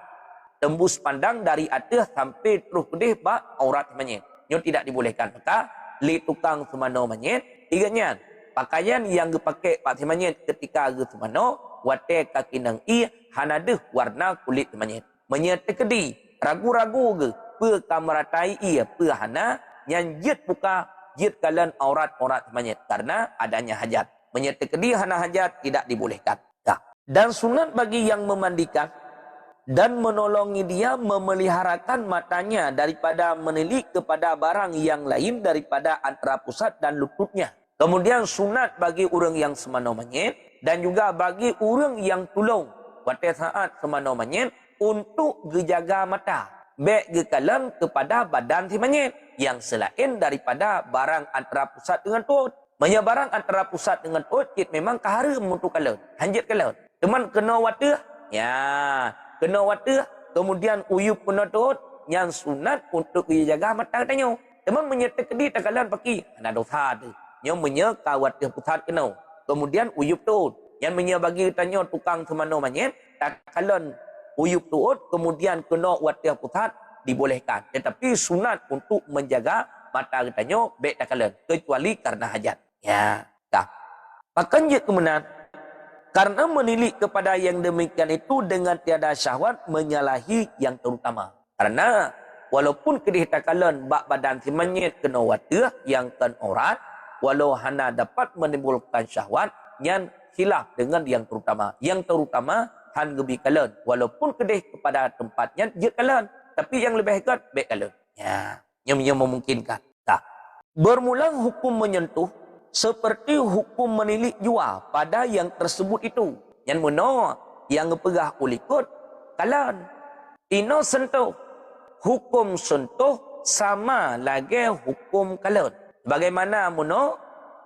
Tembus pandang dari atas sampai terus kedih bak aurat manyet. Nyo tidak dibolehkan. Maka, li tukang semano manyet, iganya. Pakaian yang dipakai pak manyet ketika ge semano, wate kaki nang i, hanaduh warna kulit manyet. Manyet tekedi, ragu-ragu ge, pe kameratai ia, pe hana, yang jit buka, jit kalian aurat-aurat manyet. Karena adanya hajat. Manyet tekedi hana hajat, tidak dibolehkan. Nah. Dan sunat bagi yang memandikan, dan menolongi dia memeliharakan matanya daripada menilik kepada barang yang lain daripada antara pusat dan lututnya. Kemudian sunat bagi orang yang semano manyet dan juga bagi orang yang tolong pada saat semano manyet untuk menjaga mata. Baik gekalan kepada badan si manyet yang selain daripada barang antara pusat dengan tut. Manya barang antara pusat dengan tut memang kahara untuk kalan. Hanjit kalan. Teman kena watah. Ya. Kena watah, kemudian uyup kena tut, yang sunat untuk jaga mata katanya. Teman menyertai kedi takalan paki, ada dosa tu. Yang menyeka watah pusat kena. Kemudian uyup tut. Yang bagi katanya tukang semano manyet, takalan uyup tut, kemudian kena watah pusat, dibolehkan. Tetapi sunat untuk menjaga mata katanya, baik takalan. Kecuali karena hajat. Ya, dah. Pakan je kemenang. Karena menilik kepada yang demikian itu dengan tiada syahwat menyalahi yang terutama. Karena walaupun kedih takalan bak badan si manyet kena watah yang kan aurat, walau hana dapat menimbulkan syahwat yang khilaf dengan yang terutama. Yang terutama han gebi kalan. Walaupun kedih kepada tempatnya je kalan, tapi yang lebih hebat baik kalan. Ya, yang memungkinkan. Tak. Bermula hukum menyentuh seperti hukum menilik jua pada yang tersebut itu. Yang mana yang pegah ulikut kalan. Ino sentuh. Hukum sentuh sama lagi hukum kalan. Bagaimana mana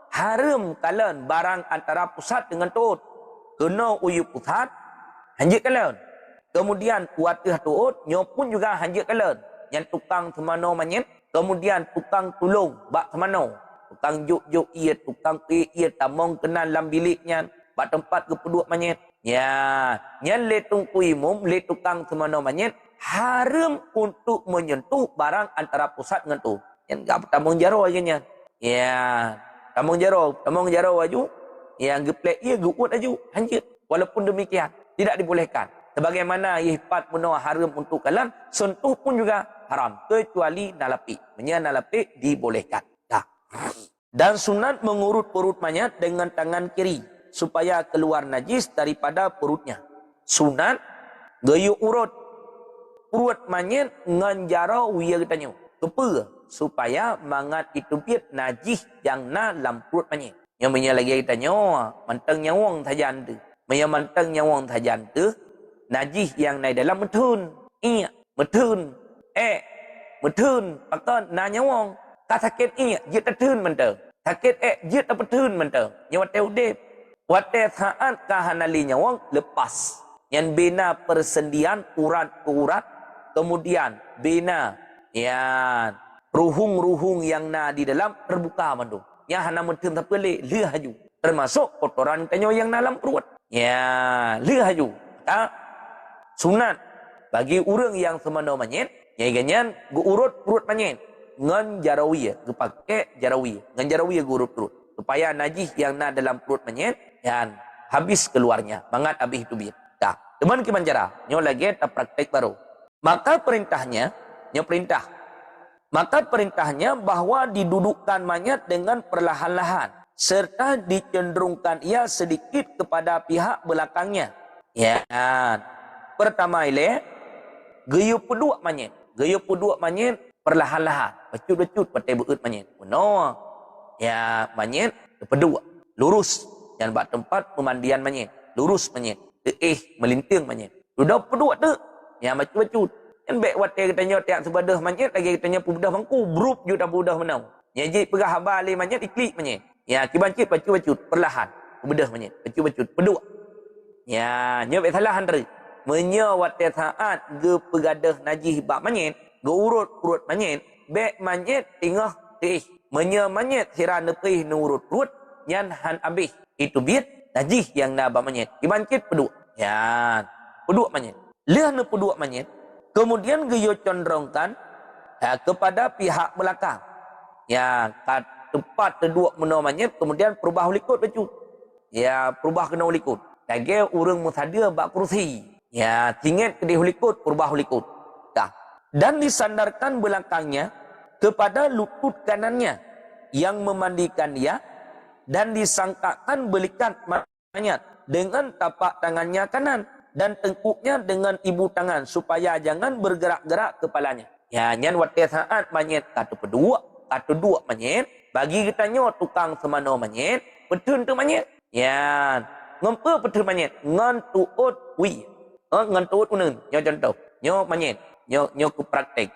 haram kalan barang antara pusat dengan tut. Kena uyup pusat, hanjit kalan. Kemudian kuatih tut, nyopun juga hanjit kalan. Yang tukang semano manyet, kemudian tukang tulung bak semano. Tukang juk-juk ia, tukang ia, tamong kenal dalam biliknya. Bak tempat ke peduk manyet. Ya, yang letung kuimum, letukang semano manyet, haram untuk menyentuh barang antara pusat dengan tu. Yang gak tamong jaro aja. Ya, tamong jaro aju. Yang geplek ia, geut aju. Hanjit. Walaupun demikian, tidak dibolehkan. Sebagaimana ihpat menua haram untuk kalan, sentuh pun juga haram. Kecuali nalapi. Nalapi dibolehkan. Dan sunat mengurut perut mayat dengan tangan kiri supaya keluar najis daripada perutnya. Sunat gayu urut perut mayat nganjara wiya katanya. Kepa supaya mangat itu piat najis yang na dalam perut mayat. Yang punya lagi katanya mantang nyawang sajan tu. Maya mantang nyawang sajan tu najis yang naik dalam metun. Iya, metun. Metun pakan na nyawang. Tak sakit iya, dia tertun mentang. Sakit dia tak tertun mentang. Yang wate udip. Wate saat kahanali nyawang lepas. Yang bina persendian urat ke urat. Kemudian bina ya ruhung-ruhung yang na di dalam terbuka mandu. Yang hana mentun tak pelih, lih haju. Termasuk kotoran tanyo yang dalam perut. Ya, lih haju. Tak sunat bagi orang yang semana manyet. Yang ganyan, urut perut manyet. Ngan jarawiyah, pakai jarawiyah. Ngan jarawiyah gurut perut. Supaya najis yang na dalam perut manyet, yang habis keluarnya. Mangat habis itu biar. Dah. Teman kiman cara? Nyo lagi tak praktek baru. Maka perintahnya, Maka perintahnya bahwa didudukkan mayat dengan perlahan-lahan. Serta dicenderungkan ia sedikit kepada pihak belakangnya. Ya. Pertama ile, gayup pedua mayat. Gayup pedua mayat perlahan-lahan. Becut-becut patai beut manyet. No. Ya manyet pedua. Lurus. Yang buat tempat pemandian manyet. Lurus manyet. Melinting manyet. Sudah pedua tu. Ya becut-becut. Yang baik watai katanya tiap sebadah manyet. Lagi katanya pubudah mangku. Berup juta pubudah menau. Ya jik pegah habar alih manyet. Iklik manyet. Ya kibancit becut-becut. Perlahan. Pubudah manyet. Becut-becut. Pedua. Ya nyobek salah antara. Menya wate saat ge pegadah najih bak manyet, ge urut manyet, bek manyet tingah tih. Menya manyet sira nepih nurut nyan han abih. Itu biat najih yang na bak manyet. Dibancit peduk. Ya, peduk manyet. Leh ne peduk manyet. Kemudian ge yo condrongkan kepada pihak belakang. Ya, kat tempat kedua meno manyet kemudian perubah ulikut baju. Ya, perubah kena ulikut. Lagi urang musadia bak kursi. Ya, tinggal kedih ulikut, perubah ulikut. Dah. Dan disandarkan belakangnya kepada lutut kanannya yang memandikan dia dan disangkakan belikat manyet dengan tapak tangannya kanan dan tengkuknya dengan ibu tangan supaya jangan bergerak-gerak kepalanya. Ya, nyan wate saat manyet kata dua manyet bagi kita nyo tukang semano manyet petun tu manyet. Ya, ngompe petun manyet ngan tuut wi. Ngan tuut unun nyo contoh. Nyo manyet, nyo ku praktek.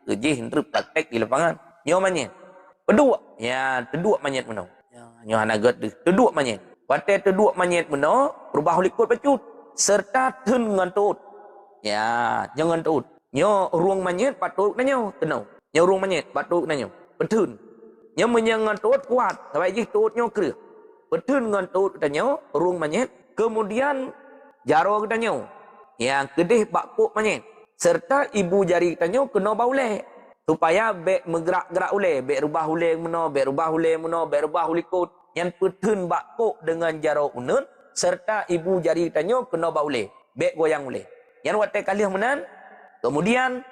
Kerjih ndru praktek di lapangan. Nyo manyet. Kedua, ya, kedua manyet meno. Ya, nyo hanagat kedua manyet. Wate kedua manyet meno perubah likut pecut serta tun ngan tuut. Ya, jangan tuut. Nyo ruang manyet patut nanyo tenau. Nyo ruang manyet patut nanyo. Betun. Nyo menyangan tuut kuat sampai jih tuut nyo kereh. Betun ngan tuut tanyo ruang manyet. Kemudian jaro tanyo. Yang kedih bakpuk manyet. Serta ibu jari tanyo kena bauleh. Supaya bek menggerak-gerak uleh. Bek rubah uleh meno, bek rubah uleh meno, bek rubah ulikut. Yang betun bakpuk dengan jaro unun. Serta ibu jari tanyo kena bauleh. Bek goyang uleh. Yang watai kalih menan. Kemudian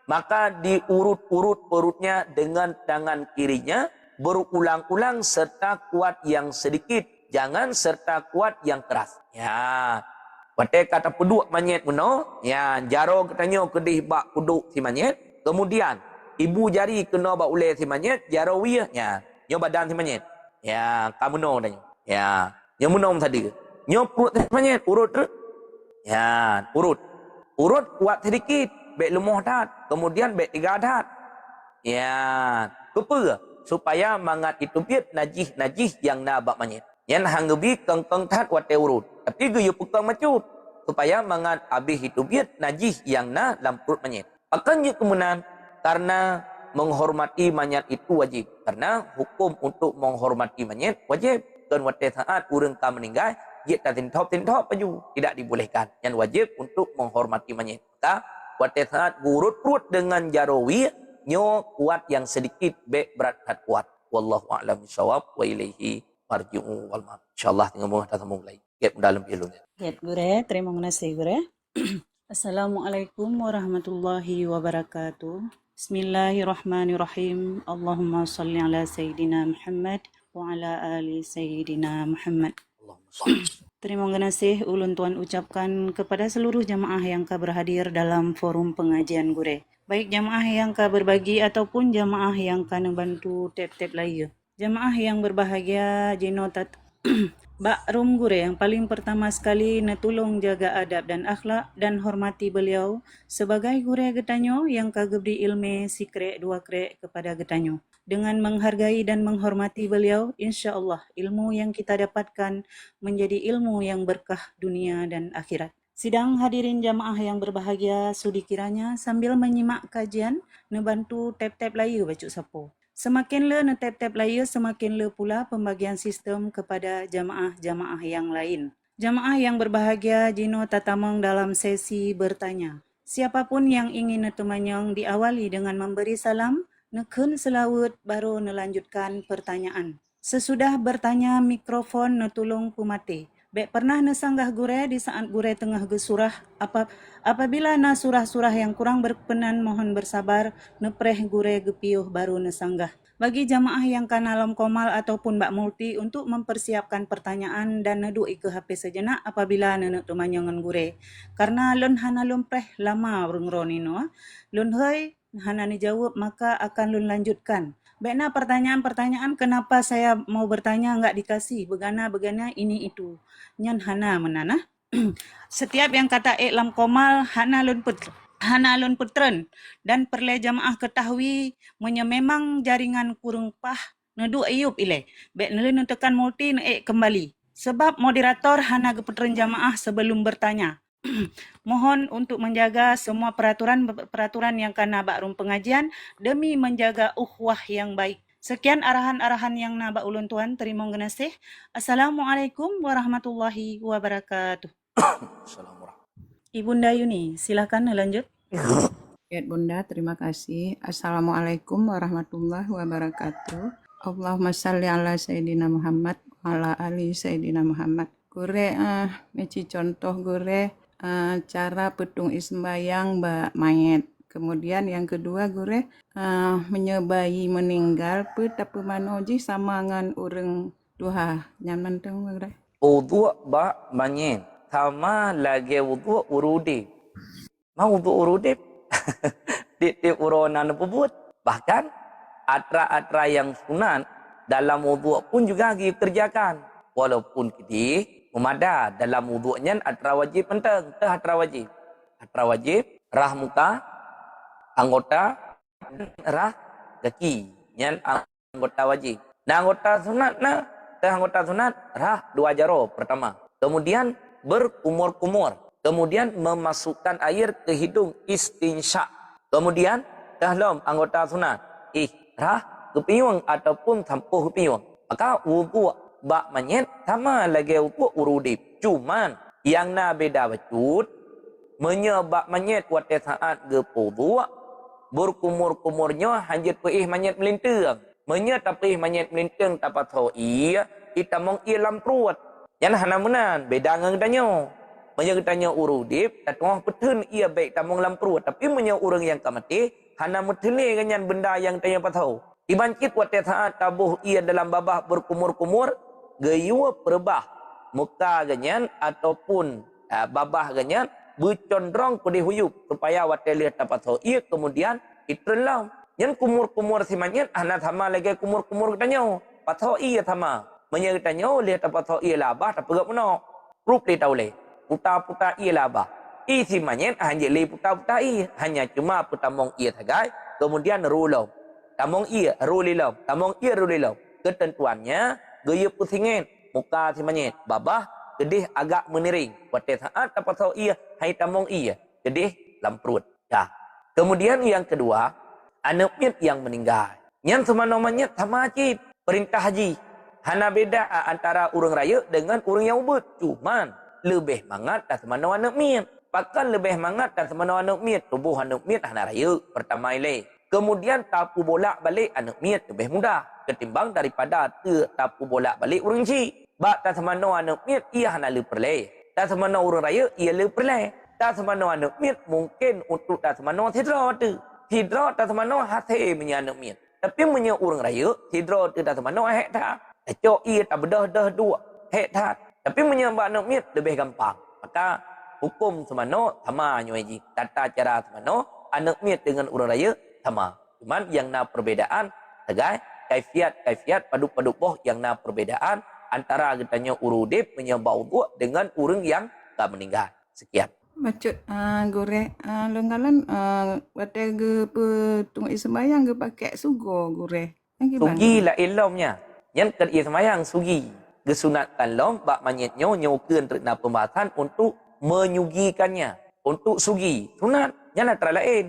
maka diurut-urut perutnya dengan tangan kirinya berulang-ulang serta kuat yang sedikit. Jangan serta kuat yang keras. Ya. Watai kata peduk manyet meno. Ya. Jaro katanya kedih bak peduk si manyet. Kemudian ibu jari kena bak uleh si manyet. Jaro wiyah. Ya. Nyo badan si manyet. Ya. Kamu no tanya. Ya. Nyo menom tadi. Nyo perut si manyet. Urut. Ya. Urut. Urut kuat sedikit. Bek lemoh dat. Kemudian bek 3 dat. Ya. Kepa. Supaya mangat itu biat najih-najih yang na bak manyet. Yang hanggebi keng-keng tat wate urut. Tapi geyu pekang macut. Supaya mangat habis itu biat najih yang na dalam perut manyet. Akannya kemudian karena menghormati manyet itu wajib. Karena hukum untuk menghormati manyet wajib. Dan wate saat urang ka meninggal. Dia tak tintop baju. Tidak dibolehkan. Yang wajib untuk menghormati manyet. Maka wate saat gurut perut dengan jarawi. Nyo kuat yang sedikit. Bek berat hat kuat. Wallahu a'lam bishawab. Wa ilaihi marji'u wal ma'ab. InsyaAllah tinggal mudah sambung lagi. Get dalam ilmunya. Get gure, terima kasih gure. Assalamualaikum warahmatullahi wabarakatuh. Bismillahirrahmanirrahim. Allahumma salli ala Sayyidina Muhammad wa ala ali Sayyidina Muhammad. Terima kasih ulun tuan ucapkan kepada seluruh jamaah yang berhadir dalam forum pengajian gure. Baik jamaah yang berbagi ataupun jamaah yang bantu tep-tep layu. Jamaah yang berbahagia jenotat Bak Rum gure yang paling pertama sekali netulung jaga adab dan akhlak dan hormati beliau sebagai gure getanyo yang kagebdi ilmu si krek dua krek kepada getanyo. Dengan menghargai dan menghormati beliau, insya-Allah ilmu yang kita dapatkan menjadi ilmu yang berkah dunia dan akhirat. Sidang hadirin jamaah yang berbahagia, sudi kiranya sambil menyimak kajian, nebantu tap-tap layu bacuk sapo. Semakin le netap-tap layu, semakin le pula pembagian sistem kepada jamaah-jamaah yang lain. Jamaah yang berbahagia, jino tatamong dalam sesi bertanya. Siapapun yang ingin netumanyong diawali dengan memberi salam, nekun selawut baru nelanjutkan pertanyaan. Sesudah bertanya, mikrofon netulung pumate. Bek pernah nesanggah gure di saat gure tengah gesurah. Apabila na surah-surah yang kurang berkenan, mohon bersabar, nepreh gure gepiuh baru nesanggah. Bagi jamaah yang kanalom komal ataupun bak multi untuk mempersiapkan pertanyaan dan neduk ke HP sejenak apabila nenek tumanyangan gure. Karena lun hana lun preh lama berngronino. Lun hoi hana ni jawab maka akan lun lanjutkan. Baiklah pertanyaan-pertanyaan kenapa saya mau bertanya enggak dikasih. Begana ini itu. Nyan hana menanah. Setiap yang kata lam komal hana lun putren. Dan perle jamaah ketahui memang jaringan kurung pah nedu ayub ile. Baik nelin tekan multi kembali. Sebab moderator hana geputren jamaah sebelum bertanya. Mohon untuk menjaga semua peraturan yang kena bakrum pengajian demi menjaga ukhuwah yang baik. Sekian arahan-arahan yang nabak ulun tuan. Terima kasih. Assalamualaikum warahmatullahi wabarakatuh. Assalamualaikum. Ibunda Yuni, silakan lanjut. Ya Bunda, terima kasih. Assalamualaikum warahmatullahi wabarakatuh. Allahumma salli ala Sayyidina Muhammad wa ala ali Sayyidina Muhammad. Gure meci contoh gure cara petung ismbayang ba mayat. Kemudian yang kedua gure menyebayi meninggal pe tapi manoji sama ngan urang duha. Nyaman teng gure. Wudu ba manyet. Sama lagi wudu urudip. Mau wudu urudip. Di uronan pebut. Bahkan atra-atra yang sunat dalam wudu pun juga dikerjakan. Walaupun kita memada dalam wudunya atra wajib penting. Atra wajib. Atra wajib rah muka, anggota, rah kaki. Yang anggota wajib. Nah anggota sunat anggota sunat rah 2 jaro pertama. Kemudian berkumur-kumur. Kemudian memasukkan air ke hidung istinsyak. Kemudian dalam anggota sunat rah ke piwang ataupun tampuh piwang. Maka wudu bak manyet sama lagi wudu urudip. Cuman yang na beda becut menyebab manyet waktu saat ke wudu berkumur-kumurnya hanya peih manyet melintang. Menyet tapi manyet melintang dapat tahu kita mong lam perut. Yang hana menan beda dengan tanya. Menyang tanya urudip, tatong petun ia baik tamong lam perut. Tapi menyang orang yang kamati, hana metele dengan benda yang tanya patau. Ibancit waktu saat tabuh ia dalam babah berkumur-kumur, gayua perbah. Muka ganyan ataupun babah ganyan, bercondrong ke dihuyup. Supaya waktu lihat dapat tahu ia kemudian itelam. Yang kumur-kumur si manyet, hana sama lagi kumur-kumur tanya. Patau ia sama. Menyang tanya, lihat dapat tahu ia labah, tapi gak menok. Rup dia tahu leh. Puta-puta ia labah. Isi manyet hanya le puta-puta ia. Hanya cuma putamong ia tagai. Kemudian rulau. Tamong ia rulilau. Tamong ia rulilau. Ketentuannya gaya pusingin. Muka si manyet. Babah gedih agak meniring. Waktu saat dapat tahu ia. Hai tamong ia. Gedih lamprut. Ya. Kemudian yang kedua. Anak mit yang meninggal. Yang semana manyet sama cip. Perintah haji. Hana beda antara orang raya dengan orang yang ubud. Cuman lebih mangat dan semana anak mit. Bahkan lebih mangat dan semana anak mit. Tubuh anak mit hana raya. Pertama ini. Kemudian tapu bolak balik anak mit lebih mudah. Ketimbang daripada tapu bolak balik orang cik. Bak dan semana anak mit ia hana lebih perleh. Dan semana orang raya ia lebih perleh. Dan semana anak mit mungkin untuk dan semana hidra tu. Hidra dan semana hati punya anak mit. Tapi punya orang raya hidra tu dan semana hektar. Cok ia tak bedah-dah 2 hektar. Tapi menyembah anak mit lebih gampang. Maka hukum semano sama nyuaji. Tata cara semano anak mit dengan orang raya sama. Cuman yang na perbedaan tegai kaifiat padu-padu boh yang na perbedaan antara katanya urudip menyembah wudu dengan urang yang tak meninggal. Sekian. Macut gore lenggalan wate ge petung ismayang ge pakai sugo gore. Sugi lah ilomnya. Yang kedua semayang sugi. Gesunatkan long bak manyetnya nyokeun terkena pembahasan untuk menyugikannya. Untuk sugi. Sunat. Yang lain.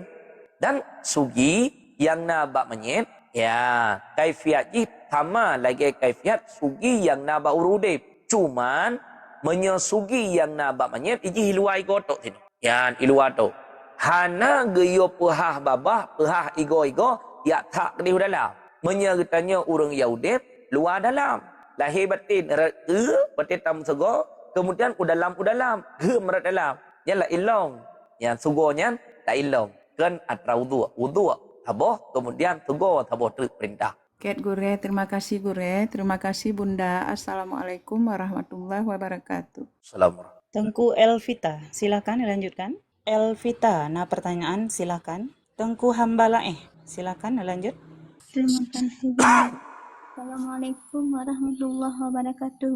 Dan sugi yang na bak manyet. Ya. Kaifiat jih sama lagi kaifiat sugi yang na bak urudip. Cuman. Menyesugi yang na bak manyet. Iji hiluai kotok sini. Ya. Hiluai tu. Hana geyo pehah babah. Pehah igo-igo. Ya tak kedih dalam. Menyertanya orang Yahudib. Luar dalam. Lahir batin batin tam sego, kemudian udalam merat dalam. Yalah ilong. Yang sugonya tak ilong. Kan atra wudu taboh kemudian sugo taboh perintah. Ket gure, terima kasih gure, terima kasih Bunda. Assalamualaikum warahmatullahi wabarakatuh. Assalamualaikum. Tengku Elvita, silakan dilanjutkan. Elvita, nah pertanyaan silakan. Tengku Hambalaeh, silakan lanjut. Terima kasih. Bunda. Assalamualaikum warahmatullahi wabarakatuh.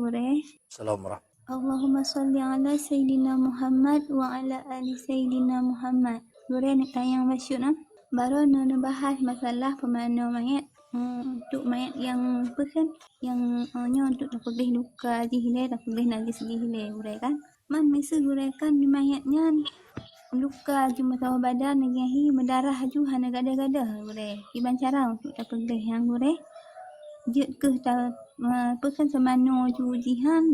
Assalamualaikum. Allahumma salli ala Sayyidina Muhammad wa ala ali Sayyidina Muhammad. Nak tanya masyuk nak. Baru nak bahas masalah pemandu mayat. Untuk mayat yang apa kan? Yang untuk tak pergi luka di hilir, tak pergi najis di hilir. Kan? Man mesa gurekan di mayatnya luka cuma tahu badan lagi mendarah ju hana gada-gada gure. Iban cara untuk dapat yang gure. Jut ke apa kan semano ju jihan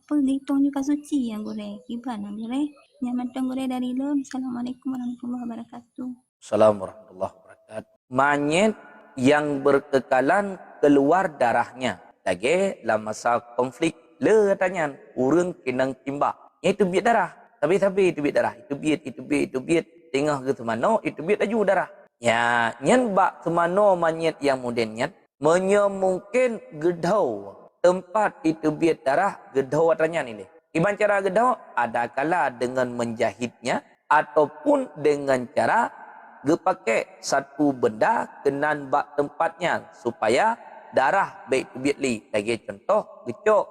pergi tong juga suci yang gure. Iban yang gure. Nyaman tong gure dari lo. Assalamualaikum warahmatullahi wabarakatuh. Assalamualaikum warahmatullahi wabarakatuh. Manyet yang berkekalan keluar darahnya. Lagi dalam masa konflik. Le katanya, urang kena timbak. Itu biat darah. Tapi itu biat darah. Itu biat. Tengah ke semano, itu biat laju darah. Ya, nyan bak semano manyet yang modennya. Mungkin gedau. Tempat itu biat darah, gedau katanya ni. Iban cara gedau, ada kala dengan menjahitnya. Ataupun dengan cara pakai satu benda kenan bak tempatnya supaya darah baik tu biat li. Lagi contoh gecok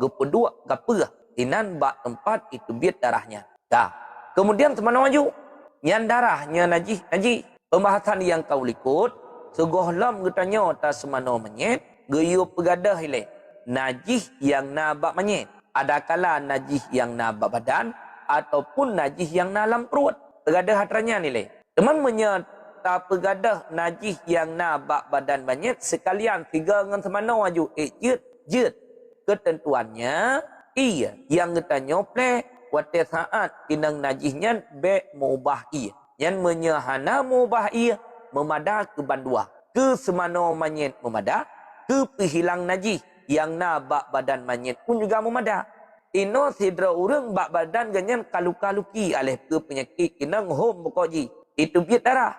gepedua gapeh tinan bak tempat itu biat darahnya. Dah. Kemudian semana maju nyan darahnya najis. Pembahasan yang kau likut segohlam getanya ta semana menyet geyu pegadah ile. Najis yang na bak menyet. Ada kala najis yang na bak badan ataupun najis yang na dalam perut. Pegadah hatranya nilai. Teman menyerta pegadah najis yang na bak badan banyak sekalian tiga dengan semana waju jut ketentuannya iya yang getanya plek wate saat tinang najisnya be mubah iya yang menyahana mubah iya memada ke bandua ke semana manyet memada ke penghilang najis yang na bak badan manyet pun juga memada. Ino sidra urang bak badan ganyan kaluki alih ke penyakit kinang hom bokoji. Itu biat darah.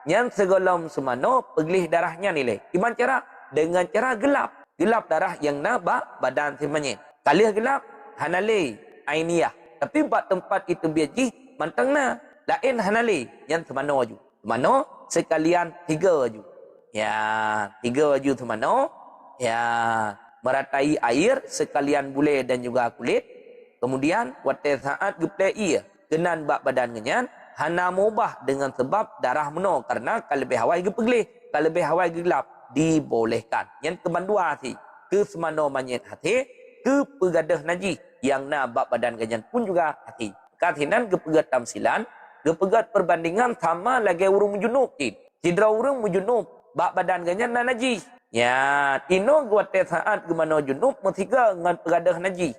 Yang segolom semano peglih darahnya nilai. Iman cara? Dengan cara gelap. Gelap darah yang nabak badan semuanya. Kaliah gelap, hanale, ainiyah. Tapi bak tempat itu biaji, mantang na. Lain hanale, yang semano waju. Semano, sekalian 3 waju. Ya, 3 waju semano. Ya, meratai air, sekalian bule dan juga kulit. Kemudian, waktu saat geplai ia. Kenan bak badan genyan. Hana mubah dengan sebab darah meno karena kalau lebih hawai ke peglih, kalau lebih hawai gelap dibolehkan. Yang kebandua hati ke semano manyet hati ke pegadah najis yang na bak badan ganyan pun juga hati. Katinan ke pegat tamsilan, ke pegat perbandingan sama lagi urung junub tin. Sidra urung junub bak badan ganyan na najis. Ya, tino guate saat ke mano junub mestiga dengan pegadah najis.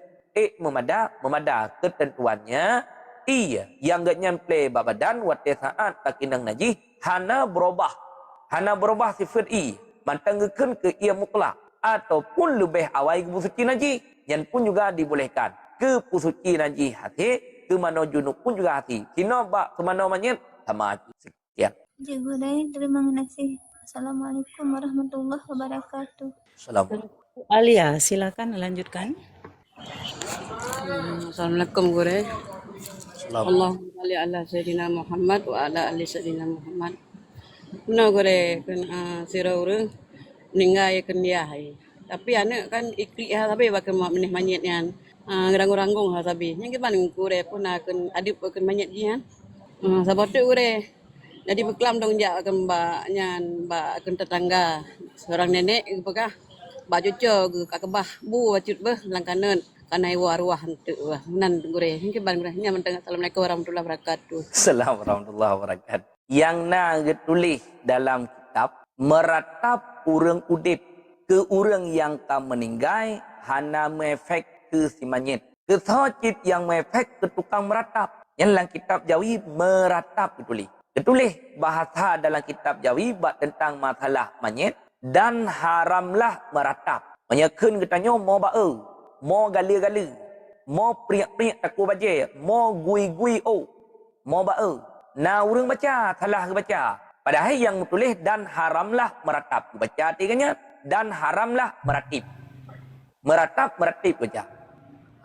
Memada ketentuannya iya yang gak nyampe badan wate saat takinang najis hana berubah sifat mantangkeun ke ia mutlak ataupun lebih awal ke pusuci najis yang pun juga dibolehkan ke pusuci najis hati ke mano junub pun juga hati sino bak semano manyet sama hati sekian. Cikgu Day, terima kasih. Assalamualaikum warahmatullahi wabarakatuh. Assalamualaikum. Alia, silakan lanjutkan. Assalamualaikum gure. Assalamualaikum. Allahumma salli ala sayyidina Muhammad wa ala ali sayyidina Muhammad. No gore kan sira urang ninggai kan dia hai. Tapi anak kan ikri ha sabi bakan menih manyet nian. Ngerang-ranggung ha sabi. Yang kiban gure pun akan adip akan manyet nian. Sabote gure. Jadi beklam dong jak akan mbak nyan mbak akan tetangga. Seorang nenek pekah baju cucu ke kebah bu wacut beh langkaneun kana arwah henteu nan gure hingke ban gure nya menteng. Assalamualaikum warahmatullahi wabarakatuh. Assalamualaikum warahmatullahi wabarakatuh. Yang na getulis dalam kitab meratap urang udip ke urang yang ka meninggai hana mefek ke si manyet. Ke socit yang mefek ke tukang meratap. Yang dalam kitab Jawi meratap getulis. Getulis bahasa dalam kitab Jawi bab tentang masalah manyet dan haramlah meratap. Menyekeun katanya mau bae, mau gala-gala, mau priak-priak taku baje, mau gui-gui mau bae. Nah urang baca, salah ke baca. Padahal yang tulis dan haramlah meratap. Baca artinya dan haramlah meratip. Meratip baca.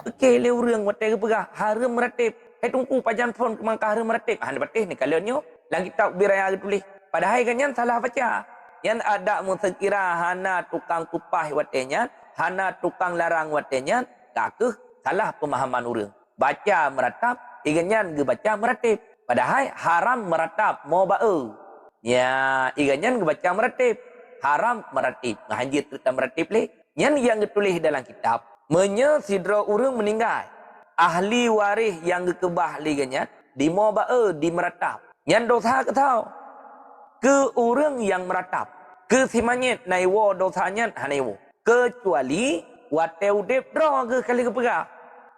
Okey le urang watai pegah haram meratip. Tunggu pajan phone kemangka haram meratip. Han batih ni kalonyo lang kitab biraya tulis. Padahal kanyan salah baca. Yang ada musekira hana tukang kupah watenya, hana tukang larang watenya, kakeh salah pemahaman urang. Baca meratap, iganyan ge baca meratip. Padahal haram meratap, mau bae. Ya, iganyan ge baca meratip. Haram meratip. Ngahanjit cerita meratip le. Yang ditulis dalam kitab, sidra urang meninggal ahli waris yang kebah liganya di mo ba di meratap. Nyan dosa ke tahu ke orang yang meratap. Ke simanyet naiwo dosanya hanaiwo. Kecuali wate udep dro ke kali kepega.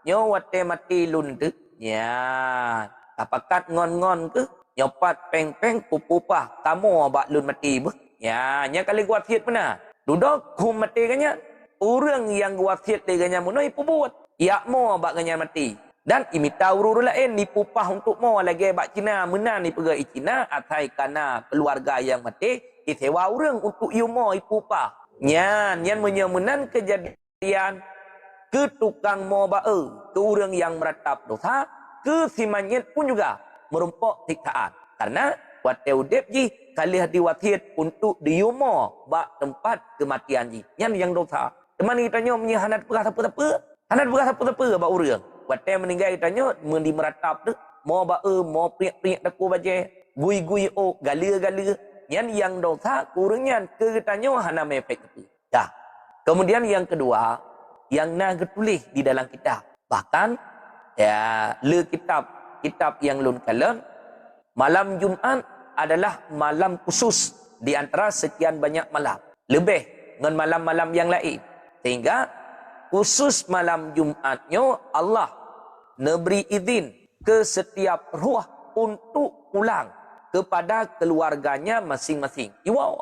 Nyo wate mati lun tu. Ya, tapakat ngon-ngon ke nyopat peng-peng pupupah kamu bak lun mati beh. Ya, nya kali gua tiat pernah. Duduk kum mati kanya. Orang yang gua tiat leganya munoi puput. Ya mo bak kanya mati. Dan imita urur lain ni pupah untuk mo lagi bak Cina menan ni pega Cina atai kana keluarga yang mati disewa orang untuk iu mo ipupah. Nyan menyemenan kejadian ke tukang mo ba ke orang yang meratap dosa ke si manyet pun juga merumpok siksaan. Karena wate udep ji kalih diwatiat untuk diumo bak tempat kematian ji. Nyan yang dosa. Teman kita nyo punya hanat beras apa-apa. Hanat beras apa-apa bak urang. Wate meninggal kita nyo mendi meratap tu mo ba mo priak-priak daku baje. Gui-gui gala-gala. Nyan yang dosa kurangnya ke kita nyo hana mefek tu. Dah. Kemudian yang kedua, yang nak tulis di dalam kitab. Bahkan ya le kitab yang lun kalam malam Jumaat adalah malam khusus di antara sekian banyak malam. Lebih dengan malam-malam yang lain. Sehingga khusus malam Jumaatnya Allah memberi izin ke setiap ruh untuk pulang kepada keluarganya masing-masing. Iwau.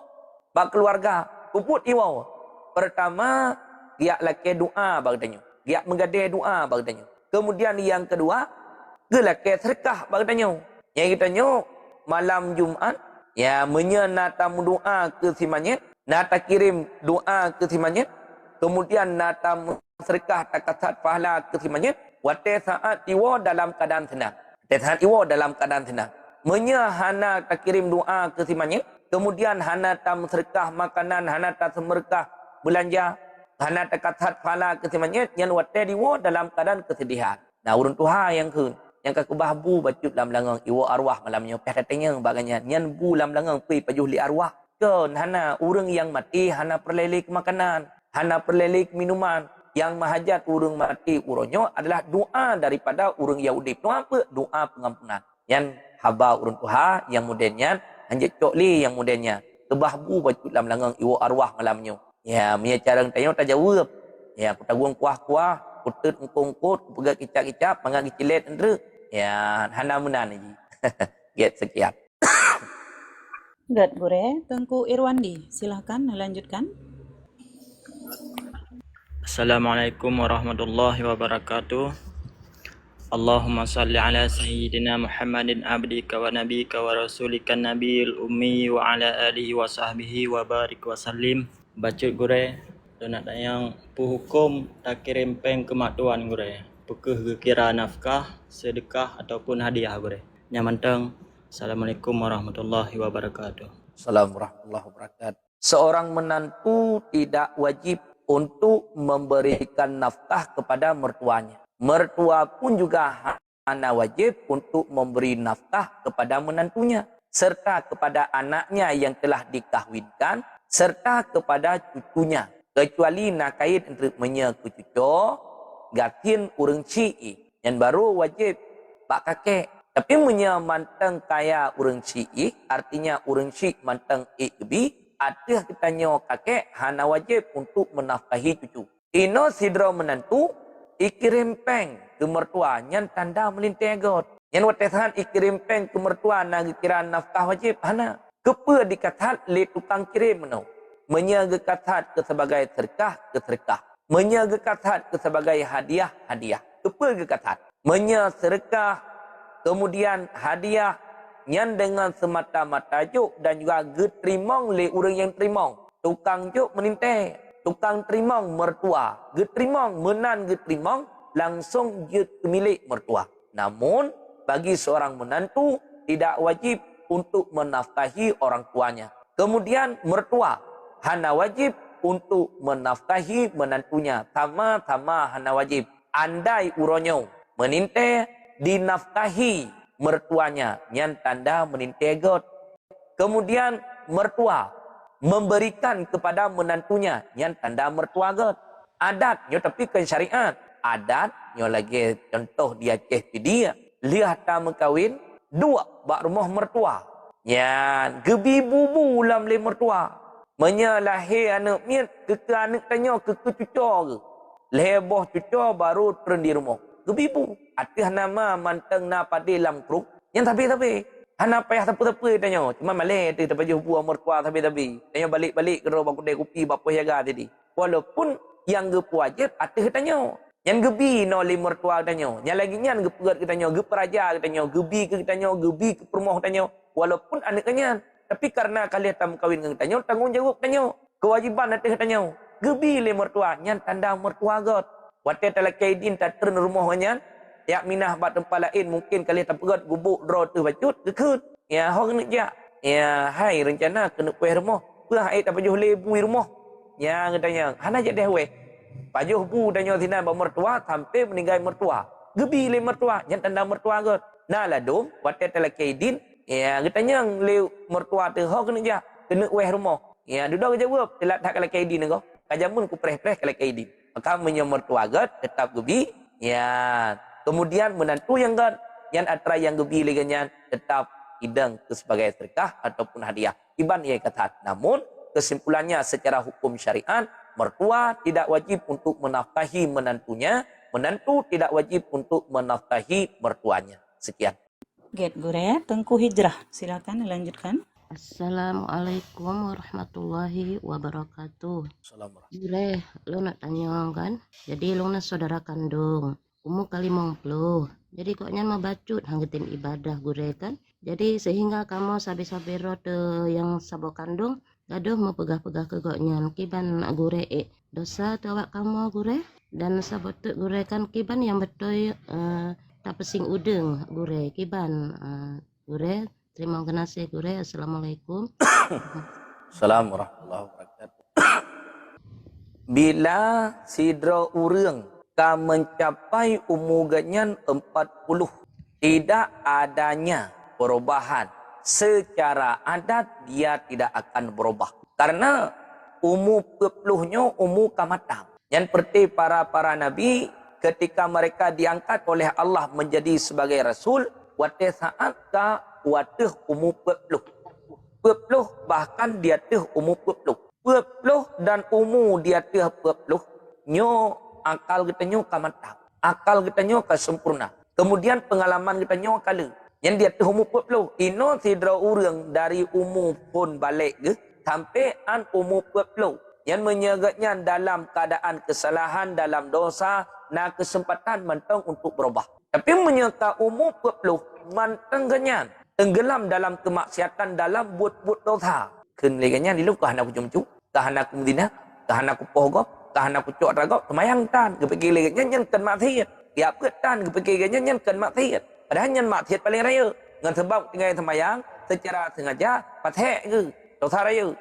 Bak keluarga puput iwau. Pertama dia laki doa bagdanya. Dia menggadai doa bagdanya. Kemudian yang kedua, ke laki sedekah bagdanya. Yang kitanya malam Jumaat ya menyenata doa ke si manyet, nata kirim doa ke si manyet, kemudian nata sedekah takasat pahala ke si manyet, wate saat iwo dalam keadaan senang. Wate saat iwo dalam keadaan senang. Menyahana tak kirim doa ke si manyet, kemudian hana tam sedekah makanan, hana tak semerkah belanja, hana tak kasat pahala ke si manyet, yang wate diwo dalam keadaan kesedihan. Nah, urun Tuhan yang kun yang kaku bahbu bacut dalam langang iwo arwah malamnya peh datangnya baganya nyan bu dalam langang pi pajuh li arwah ke hana urang yang mati hana perlelik makanan, hana perlelik minuman, yang mahajat urang mati uronyo adalah doa daripada urang Yahudi. Doa apa? Doa pengampunan. Yang haba urun Tuhan yang modennya anjat cokli yang modennya kebahbu bacut dalam langang iwo arwah malamnya. Ya, punya cara tanya tak jawab. Ya, aku tagung kuah-kuah, kutut engkong-kut, pegang kicap-kicap, mangang kiciletendre. Ya, hana menan lagi. Get sekian. Gad Gure, Tengku Irwandi, silahkan lanjutkan. Assalamualaikum warahmatullahi wabarakatuh. Allahumma salli ala sayyidina Muhammadin abdika wa nabika wa rasulika nabiyil ummi wa ala alihi wa sahbihi wa barik wa sallim. Bacut Gure, donat yang hukum tak kirim peng ke mak tuan Gure. Pekeh kira nafkah, sedekah ataupun hadiah Gure. Nyamanteng. Assalamualaikum warahmatullahi wabarakatuh. Assalamualaikum warahmatullahi wabarakatuh. Seorang menantu tidak wajib untuk memberikan nafkah kepada mertuanya. Mertua pun juga hanya wajib untuk memberi nafkah kepada menantunya, serta kepada anaknya yang telah dikahwinkan, serta kepada cucunya. Kecuali nak kait untuk menyeku cucu, gatin urang cii yang baru wajib bak kakek. Tapi menyamantang kaya urang cii, artinya urang cii mantang ikbi, ada kitanya kakek hana wajib untuk menafkahi cucu. Ino sidra menantu ikirim peng ke mertua yang tanda melintai god. Yang watesan ikirim peng ke mertua nak kira nafkah wajib hana. Kepa dikatat le tukang kirim menau. Menyaga katat ke sebagai sedekah ke sedekah. Menyaga katat ke sebagai hadiah hadiah. Kepa katat. Menya sedekah kemudian hadiah yang dengan semata-mata juk dan juga getrimong le orang yang terimong. Tukang juk menintai, tukang terimong mertua. Getrimong menan getrimong langsung jet milik mertua. Namun bagi seorang menantu tidak wajib untuk menafkahi orang tuanya. Kemudian mertua hana wajib untuk menafkahi menantunya. Sama-sama hana wajib. Andai uronyo menintai dinafkahi mertuanya yang tanda menintai god. Kemudian mertua memberikan kepada menantunya yang tanda mertua god. Adatnya tapi kan syariat. adat nyo lagi contoh di Aceh dia liah tamu kawin dua bak rumah mertua nyan gebi bubu lam le mertua menyalahir anak miat ke anak tanya ke cucu ke leboh cucu baru turun di rumah gebi bu atih nama manteng na padi lam kruk yang tapi hana payah tepu-tepu tanya cuma malai tu tapi buah mertua tapi tanya balik-balik ke rumah kedai kopi bapa jaga tadi walaupun yang ge wajib atih tanya yang gebi no li mertua tanya yang lagi nyan ge pegat tanya ge peraja tanya gebi ke tanya gebi ke permoh tanya walaupun anak kanyan tapi karena kalian tamu kawin dengan tanya tanggungjawab tanya kewajiban atih tanya gebi li mertua nyan tanda mertua got wate talakaidin tak turun rumah nyan ya minah bat tempat lain mungkin kalian tak pegat gubuk draw tu bacut gekut ya hok nak ja ya hai rencana kena kuih rumah pah ai tak pajuh lebu rumah ya katanya hana je deh weh pajuh bu tanya sina ba mertua sampai meninggal mertua gebi le mertua yang tanda mertua got nah la dom wate talakaidin ya katanya le mertua tu hok nak ja kena kuih rumah ya duduk jawab telat tak talakaidin ko kajamun ku preh-preh talakaidin maka menyo mertua got tetap gebi ya kemudian menantu yang kan yang antara yang gebi leganyan tetap hidang ke sebagai sedekah ataupun hadiah iban ia kata namun kesimpulannya secara hukum syariat mertua tidak wajib untuk menafkahi menantunya menantu tidak wajib untuk menafkahi mertuanya sekian Get Gure Tengku Hijrah silakan lanjutkan. Assalamualaikum warahmatullahi wabarakatuh. Gure, lo nak tanya kan? Jadi lo nak saudara kandung umur kali 50. Jadi koknya mau bacut hanggetin ibadah gure kan. Jadi sehingga kamu sabi-sabi rote yang sabo kandung gaduh mau pegah-pegah ke koknya kiban gure dosa tu awak kamu gure dan sabotuk gure kan kiban yang betul tak pesing udeng gure kiban gure terima kasih gure. Assalamualaikum. Assalamualaikum warahmatullahi wabarakatuh. Bila sidra urang ka mencapai umur ganyan 40 tidak adanya perubahan secara adat dia tidak akan berubah karena umur 40-nya umur kamatang yang seperti para nabi ketika mereka diangkat oleh Allah menjadi sebagai rasul wate saat ka wate umur 40 bahkan dia teh umur 40 dan umur dia teh 40 nyo akal kita nyo kamatang akal kita nyo sempurna kemudian pengalaman kita nyo kala yang dia tu umur 40 ino sidra urang dari umur pun balik ke sampai an umur 40 yang menyegatnya dalam keadaan kesalahan dalam dosa na kesempatan mantang untuk berubah tapi menyeka umur 40 mantang ganyan tenggelam dalam kemaksiatan dalam buat-buat dosa kenleganya di luka hana ku jumcu kahana ku mudina kahana ku pohgop kahana ku cok ragop semayang tan kepikir leganya nyen kan maksiat ya petan kepikir leganya nyen kan maksiat padahal nyen maksiat paling raya ngan sebab tinggal semayang secara sengaja patek ke dosa raya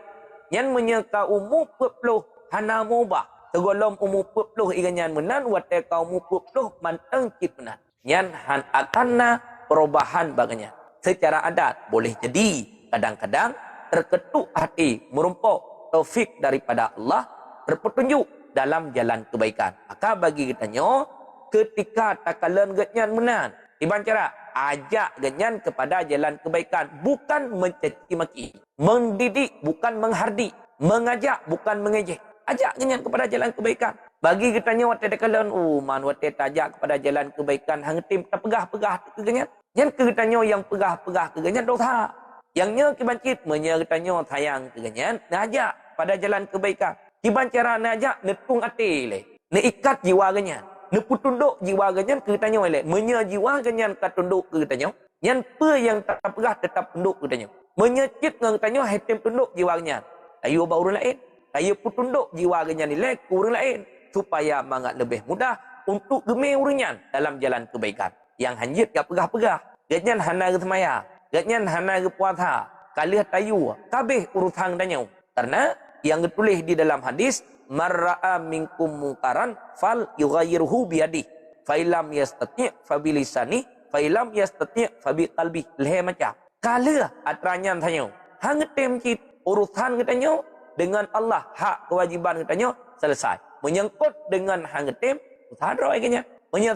nyen menyeka umur 40 hana mubah segolom umur 40 iganyan menan wate ka umur 40 manteng cit menan nyen han akanna perubahan baganya secara adat boleh jadi kadang-kadang terketuk hati merumpok taufik daripada Allah terpetunjuk dalam jalan kebaikan maka bagi kitanya ketika takalan genyan menan iban cara ajak genyan kepada jalan kebaikan bukan mencaci maki mendidik bukan menghardik mengajak bukan mengejek ajak genyan kepada jalan kebaikan bagi kitanya wate takalan man wate tajak kepada jalan kebaikan hang tim terpegah-pegah ke genyan yang kitanya yang pegah-pegah ke genyan dosa yangnya kibancit menyertanya sayang ke genyan ngajak pada jalan kebaikan kiban cara najak netung ati le ne ikat jiwa genyan ne putunduk jiwa genyan kitanya le menya jiwa genyan katunduk kitanya yang pe yang tak pegah tetap tunduk kitanya menyecit ngang kitanya hetem tunduk jiwa genyan ayo bauru lain ayo putunduk jiwa genyan le kurang lain supaya mangat lebih mudah untuk gemeh urinyan dalam jalan kebaikan yang hanjit gak pegah-pegah genyan hana ke semaya genyan hana ke puasa kalih tayu kabeh urusan tanya karena yang ditulis di dalam hadis marra'a minkum munkaran fal yughayyiruhu biyadi fa illam yastati' fa bilisani fa illam yastati' fa biqalbi leh macam kala atranya tanya hang tem cit urusan katanya dengan Allah hak kewajiban katanya selesai menyangkut dengan hang tem Sadar ikannya.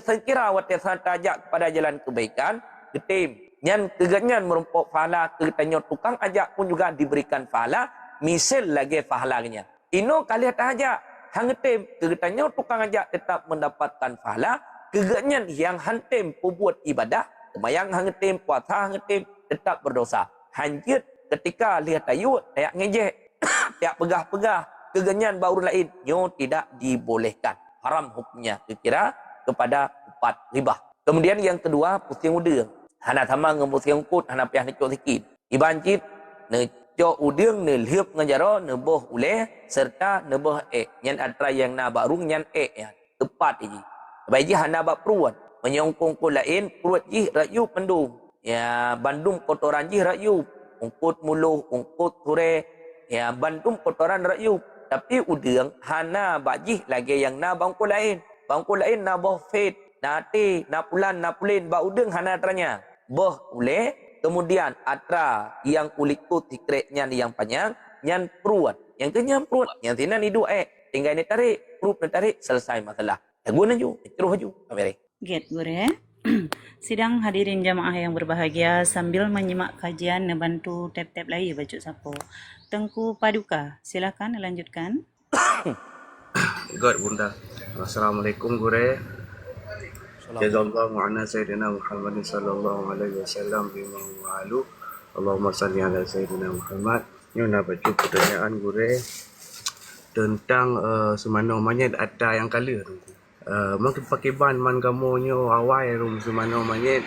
Sekira wate ajak kepada jalan kebaikan, ketim. Nyan keganyan merumpuk pahala, ketanya tukang ajak pun juga diberikan pahala, misal lagi pahalanya. Ino kalian ajak, hang ketim, ketanya tukang ajak tetap mendapatkan pahala, keganyan yang hantim buat ibadah, kemayang hang ketim, puasa hang ketim, tetap berdosa. Hanjut ketika lihat tayu, tayak ngejek, tayak pegah-pegah, keganyan baru lain, nyo tidak dibolehkan. Haram hukumnya, kira kepada upat ribah. Kemudian yang kedua, pusing udang. Hana tamang ngepusing ukut, hana payah necok sikit. Ibancit, necok udang, neliup ngejaro, neboh uleh, serta neboh Nyan atra yang na barung, nyan ya. Tepat ini. Baik hana bak peruat. Menyongkong ko lain, peruat jih rakyup mendung. Ya, bandung kotoran jih rakyup. Ungkut muluh, ungkut ture. Ya, bandung kotoran rakyup. Tapi udang, hana bak jih lagi yang na bangko lain. Bangku lain na boh fit, na ati, na pulan, na pulin, ba udeng hana atranya. Boh ule, kemudian atra yang ulikut tikreknya yang panjang, nyan peruat. Yang kenyam peruat, yang tina ni dua tinggal ni tarik, perut ni tarik, selesai masalah. Guna ju, terus ju, kamera. Get Gure. Sidang hadirin jamaah yang berbahagia, sambil menyimak kajian bantu tap-tap lagi baju sapo. Tengku Paduka, silakan lanjutkan. God bunda. Assalamualaikum gure. Jazallahu anna sayyidina Muhammad sallallahu alaihi wasallam bima wa'alu. Allahumma salli ala sayyidina Muhammad. Ini nak baca pertanyaan gure tentang semana manyet ada yang kala tu. Makin pakai ban man gamonyo awai rum semana manyet.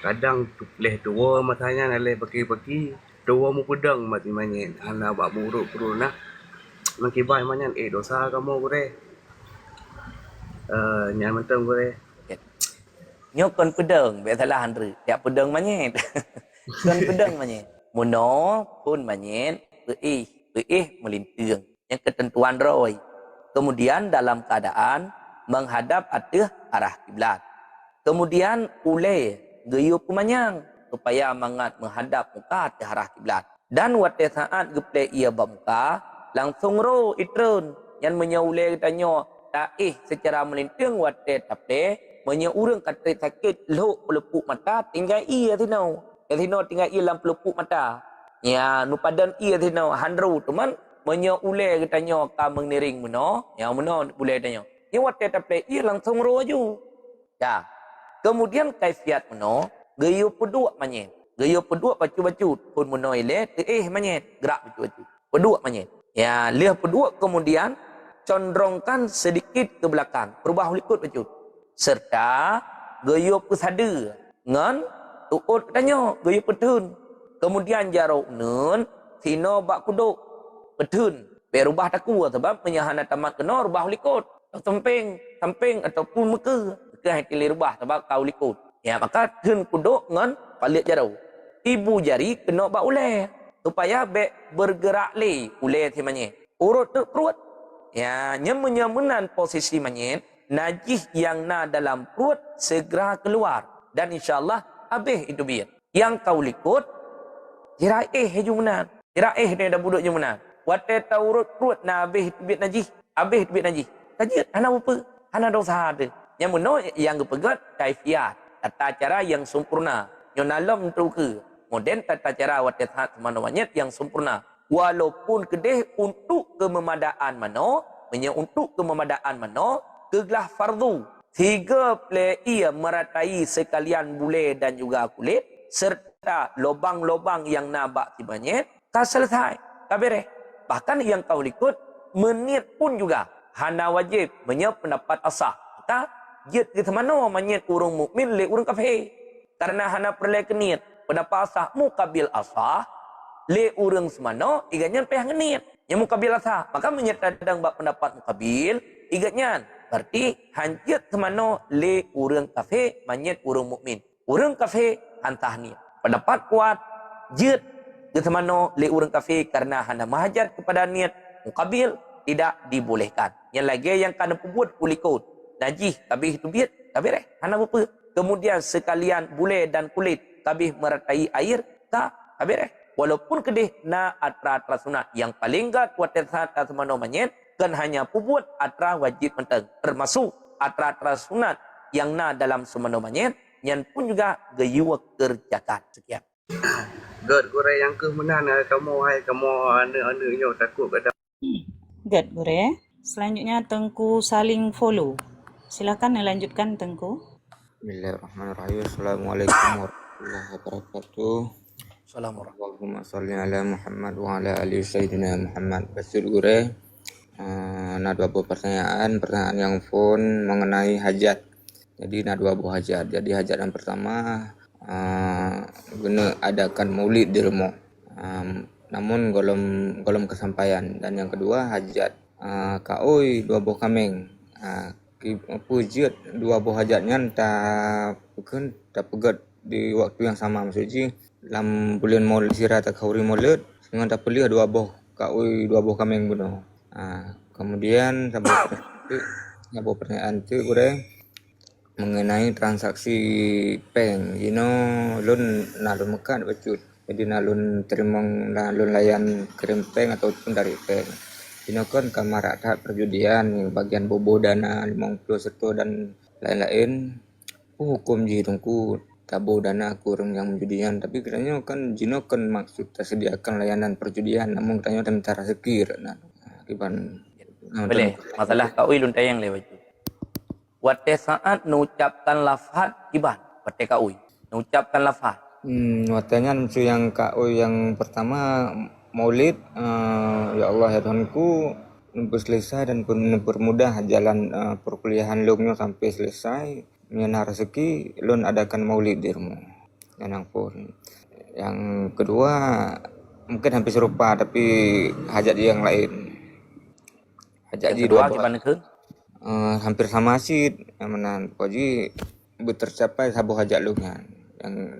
Kadang tupleh dua matanya nalai pakai-pakai. Dua mu pedang mati manyet. Hana bak buruk peruna. Makin ban manyet dosa kamu gure. Nyan mentang gue. Nyokon pedang, biasalah handre. Tiap pedang manyet. Kon pedang manyet. Muno pun manyet, melinting. Yang ketentuan roy. Kemudian dalam keadaan menghadap atas arah kiblat. Kemudian ule geyup manyang supaya menghadap muka atas arah kiblat. Dan waktu saat geplek ia bermuka, langsung ro itrun yang menyaule tanya secara melinting wadah tapi menyeurang kata sakit lok pelepuk mata tinggal ia tinau tinggal ia dalam pelepuk mata ya nu padan ia tinau handru teman menyeule katanya ka mengiring meno ya meno boleh tanya ni wadah tapi ia langsung roju ya kemudian kaifiat meno geyu pedua manyet geyu pedua bacu-bacu pun meno ile manyet gerak bacu-bacu pedua manyet ya lihat pedua kemudian condrongkan sedikit ke belakang. Perubah likut baju. Serta gayup ke sada. Ngan tuut tanya gayup petun. Kemudian jaruk nun sino bak kuduk petun. Berubah taku sebab penyahana tamat kena rubah likut. Samping ataupun muka. Muka hati rubah sebab kau likut. Ya maka tun kuduk ngan palit jaruk. Ibu jari kena bak uleh. Supaya bergerak le uleh timanya. Urut tu perut. Ya, nyamunan posisi manyet, najis yang na dalam perut segera keluar. Dan insyaAllah, habis itu biar. Yang kau likut, jiraih jumenan. Jiraih dia dah buduk jumenan. Wate taurut perut na habis itu biar najis. Habis itu biar najis. Kajit, hana apa? Hana dosa ada. Nyamunan yang kepegat, kaifiat. Tata cara yang sempurna. Yang dalam tu ke. Moden tata cara wate saat mana manyet yang sempurna. Walaupun kedih untuk kememadaan mano, untuk kememadaan mano, kegelah fardu. 3 play ia meratai sekalian bule dan juga kulit, serta lobang-lobang yang nabak tibanya, tak selesai, tak beres. Bahkan yang kau ikut, menit pun juga, hana wajib menyap pendapat asah. Tak, jid kita mana menyit urung mukmin le urung kafir. Karena hana perlu kenit, pendapat asah mukabil asah, le urang semano iganyan payah ngenit yang mukabil asah maka menyertadang bab pendapat mukabil iganyan berarti hanjut semano le urang kafe manyet urang mukmin urang kafe hantah ni pendapat kuat jut ke semano le urang kafe karena hana mahajat kepada niat mukabil tidak dibolehkan yang lagi yang kana pebut kulikut najis kabih itu biat kabih hana apa kemudian sekalian bule dan kulit kabih meratai air tak kabih walaupun kedih na atra sunat yang paling gat kuat saat asmano manyet kan hanya pubut atra wajib menteng termasuk atra-atra sunat yang na dalam semana manyet nyan pun juga gayuwa kerjakan. Sekian. God, gure yang ke mana kamu hai kamu anu takut kada. Good, Gure. Selanjutnya Tengku saling follow. Silakan melanjutkan Tengku. Bismillahirrahmanirrahim. Assalamualaikum warahmatullahi wabarakatuh. Assalamualaikum. Allahumma salli ala Muhammad wa ala ali sayyidina Muhammad. Basir Gure. Nah, dua buah pertanyaan yang phone mengenai hajat. Jadi nah dua buah hajat. Jadi hajat yang pertama guna adakan maulid di rumah. Namun golom kesampaian. Dan yang kedua hajat kaoi dua buah kameng. Pujut dua buah hajatnya tak pegat di waktu yang sama, maksudnya dalam bulan Maulid sirah tak kauri Maulid sehingga tak pilih dua buah kaoi dua buah kameng bunuh. Kemudian sebuah pertanyaan itu mengenai transaksi peng, lun nalun mekat becut. Jadi nalun terima nalun layan kirim peng ataupun dari peng. Kan kamar tahap perjudian bagian bobo dana 50 seto dan lain-lain. Hukum ji tungku tabo dana kurang yang perjudian, tapi kiranya kan jino kan maksud tersediakan layanan perjudian, namun kiranya minta rezeki nah kiban. Boleh. Masalah kaui lun tayang lewat itu. Wate saat mengucapkan lafaz kiban, wate kaui. Mengucapkan lafaz. Watanya muncul yang kaui yang pertama Maulid, ya Allah ya Tuhanku, selesai dan pun mempermudah jalan perkuliahan lungnya sampai selesai. Miana rezeki, lun adakan maulid di rumah. Yang kedua, mungkin hampir serupa tapi hajat yang lain. Hajat Yang kedua gimana ke? Hampir sama sih, menan koji tercapai sabu hajat lungnya.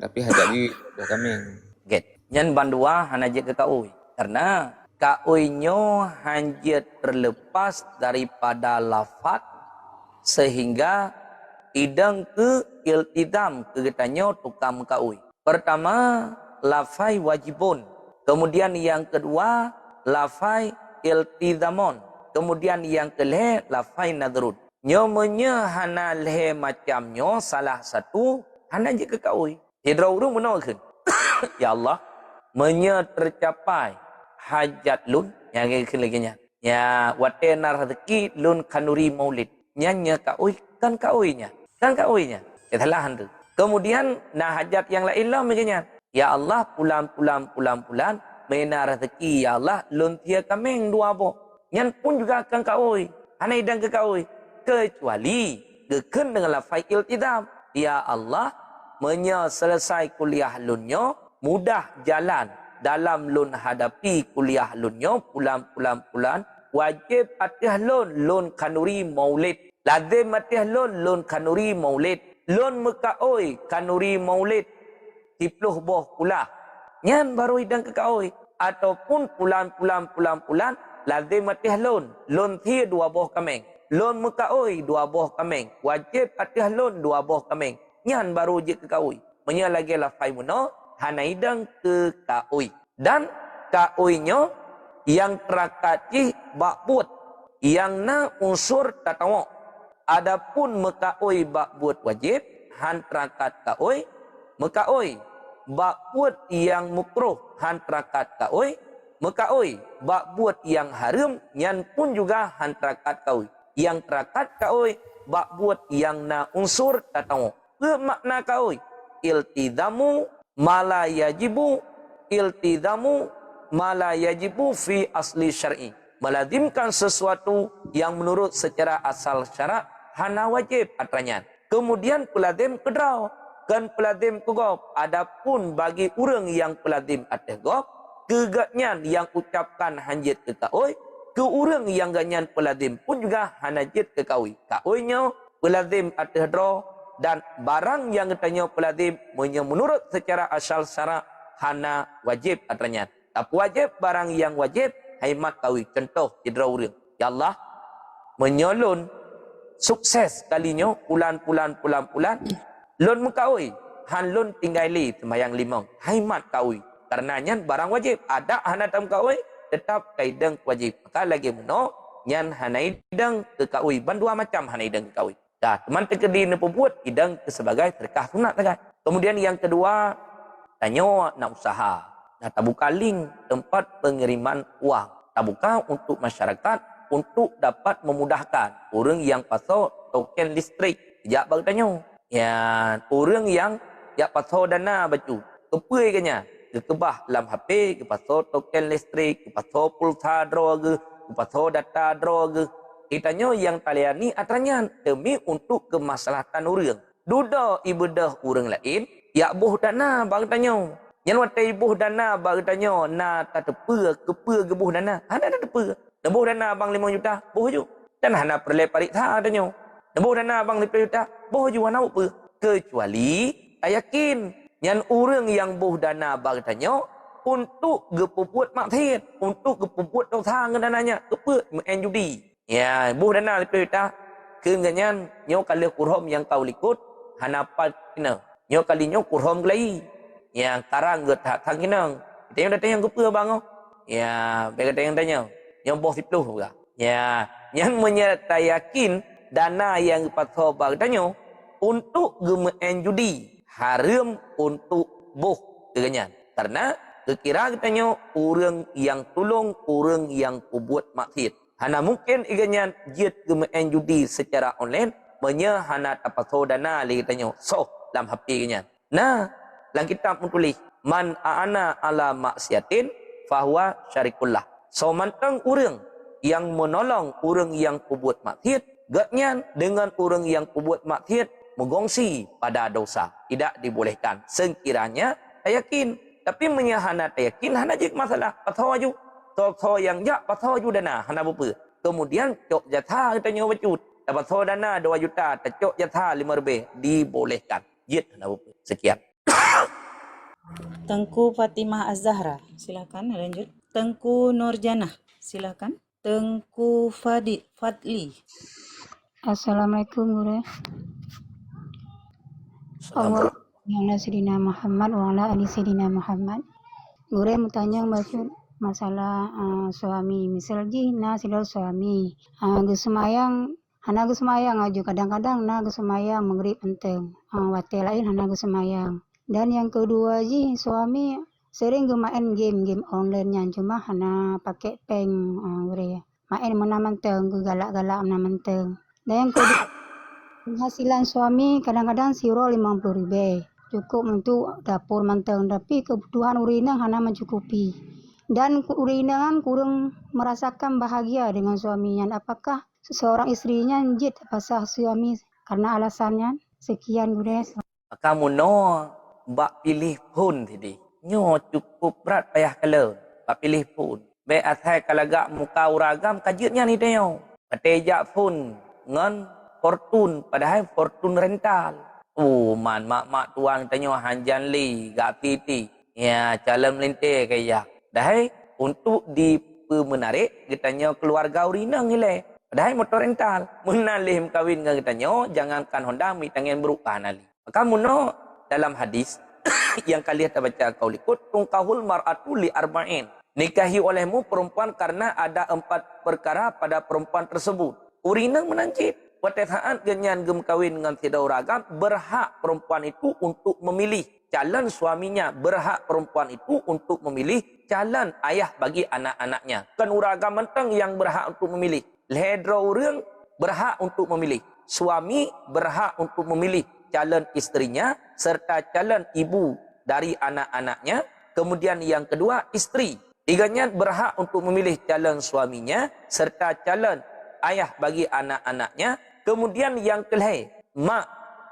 Tapi hajat di kami. Get. Nyan bandua hanaje ke kaui. Karena kauinyo hanya terlepas daripada lafaz sehingga idang ke iltidam kegetanyo tukam kaui. Pertama, lafai wajibun. Kemudian yang kedua, lafai iltidamon. Kemudian yang kelih, lafai nadrun. Nyomonya hana lehe macamnya salah satu hana je ke kaui. Hidraurung menolkan. Ya Allah, menya tercapai hajat lun yang keleginya. Ya watena rezeki lun kanuri maulid. Nyanya kaui kan kauinya. Kan kauinya. Kesalahan tu. Kemudian nah hajat yang lain lah begini. Ya Allah pulan mena rezeki ya Allah lun tia kameng dua boh. Nyan pun juga akan kaui. Hanai dan ke kaui. Kecuali geken dengan lafai iltidam. Ya Allah menya selesai kuliah lunyo mudah jalan dalam lun hadapi kuliah lunyo pulan wajib atih lun kanuri maulid lazim atih lun kanuri maulid lun mekaoi kanuri maulid 10 boh kulah nyan baru idang ke kaoi ataupun pulan lazim atih lun thi 2 boh kameng lun mekaoi 2 boh kameng wajib atih lun 2 boh kameng nyan baru je ke kaoi menya lagi lafai muno hanaidang ke kaui. Dan kauinyo yang terakati bakbut. Yang na unsur tatawo. Adapun mekaui bakbut wajib. Han terakat kaui. Mekaui bakbut yang mukruh. Han terakat kaui. Mekaui bakbut yang haram. Yang pun juga han terakat kaui. Yang terakat kaui bakbut yang na unsur tatawo. Bermakna kaui. Iltidamu mala yajibu fi asli syar'i. Melazimkan sesuatu yang menurut secara asal syarak hana wajib atranya. Kemudian pelazim kedraw kan pelazim kegop. Adapun bagi orang yang pelazim ateh gop, kegatnya yang ucapkan hanjit ke kaoi, ke orang yang ganyan pelazim pun juga hanajit ke kaoi. Kaoinya pelazim ateh draw dan barang yang katanya pelazim menurut secara asal syarak hana wajib atranya. Tapi wajib barang yang wajib haimat kawi. Contoh hidra urang. Ya Allah menyolon sukses kalinya pulan lon mekawi han lon tinggali sembayang limang haimat kawi. Karenanya barang wajib ada hana tam kawi tetap kaidang wajib. Maka lagi muno nyan hanaidang ke kawi ban 2 macam hanaidang ke kawi. Dah, teman terkedi ne pembuat idang ke sebagai sedekah sunat kan. Kemudian yang kedua, tanya nak usaha. Nah, tabuka link tempat pengiriman uang. Tabuka untuk masyarakat untuk dapat memudahkan orang yang pasal token listrik. Sekejap bagi tanya. Ya, orang yang pasal dana baju. Kepai kenya. Kebah dalam HP, ke pasal token listrik, ke pasal pulsa draw ke pasal data draw ke. Ditanya yang talian ni atranya demi untuk kemaslahatan orang. Duda ibadah orang lain, ya boh dana bagi tanya. Yang watai boh dana bagi tanya, na tak tepa ke boh dana. Ada tepa. Boh dana bang 5 juta, boh ju. Dan hana perle parik tha tanya. Boh dana bang 5 juta, boh ju hana apa. Kecuali tak yakin yang orang yang boh dana bagi tanya untuk gepubuat maksiat, untuk gepubuat dosa ngedananya, kepe main judi. Ya, boh dana 5 juta. Kenganyan nyo kali kurhom yang kau likut hanapat kena. Nyo kali nyo kurhom kelai. Yang karang ge tak thang kinang. Kita yang datang kepe bang. Ya, bagi yang tanya. Yang boh 10 juga. Ya, yang menyertai yakin dana yang pasal bagi tanya untuk gemain judi haram untuk boh keganyan. Karena kekira katanya orang yang tolong orang yang buat maksiat. Hana mungkin iganyan jid gemain judi secara online menya hana tapasau dana li katanya so dalam HP ganyan. Nah, dalam kitab menulis man aana ala maksiatin fahuwa syarikullah. So mantang orang yang menolong orang yang buat maksiat gatnyan dengan orang yang buat maksiat menggongsi pada dosa. Tidak dibolehkan. Sekiranya tak yakin. Tapi menyahana tak yakin, hana jik masalah. Pasal waju. So yang jak, pasal waju dana. Hana berapa. Kemudian, cok jatha katanya wajud. Pasal dana 2 juta. Cok jatha 5 lebih. Dibolehkan. Jit, hana berapa. Sekian. Tengku Fatimah Az-Zahra, silakan lanjut. Tengku Nurjanah, silakan. Tengku Fadli. Assalamualaikum guru. Allah ala Sayyidina Muhammad wa ala ali Sayyidina Muhammad. Guru mau tanya masalah suami. Misal na sila suami. Gusumayang, hana gusumayang aja kadang-kadang na gusumayang maghrib enteng. Wate lain hana gusumayang. Dan yang kedua suami sering main game online-nya cuma hana pakai peng guru. Main menamanteng, galak-galak menamanteng. Dan yang kedua penghasilan suami kadang-kadang siro 50.000 cukup untuk dapur manteng tapi kebutuhan urina hana mencukupi dan urina kan kurang merasakan bahagia dengan suaminya. Apakah seseorang istrinya njit pasah suami karena alasannya? Sekian Gures. Kamu no bak pilih pun tadi nyo cukup berat payah kalau bak pilih pun be asai kalagak muka uragam kajutnya ni teo patejak pun ngan fortune padahal fortune rental. Mak tuang tanya hanjan li gak piti. Ya calon melintir kaya. Dah untuk di menarik kitanya keluarga urina ngile. Padahal motor rental. Menalih kawin dengan kitanya jangankan Honda mi tangan berupa nali. Maka muno dalam hadis yang kalian baca kau likut tungkahul mar'atu li arba'in. Nikahi olehmu perempuan karena ada 4 perkara pada perempuan tersebut. Urina menancip. Pada saat genyan gem kawin dengan tidak uragam, berhak perempuan itu untuk memilih calon suaminya. Berhak perempuan itu untuk memilih calon ayah bagi anak-anaknya. Kan uragam mentang yang berhak untuk memilih. Ledra orang berhak untuk memilih. Suami berhak untuk memilih calon istrinya serta calon ibu dari anak-anaknya. Kemudian yang kedua, istri. Tiganya berhak untuk memilih calon suaminya serta calon ayah bagi anak-anaknya. Kemudian yang kelih, mak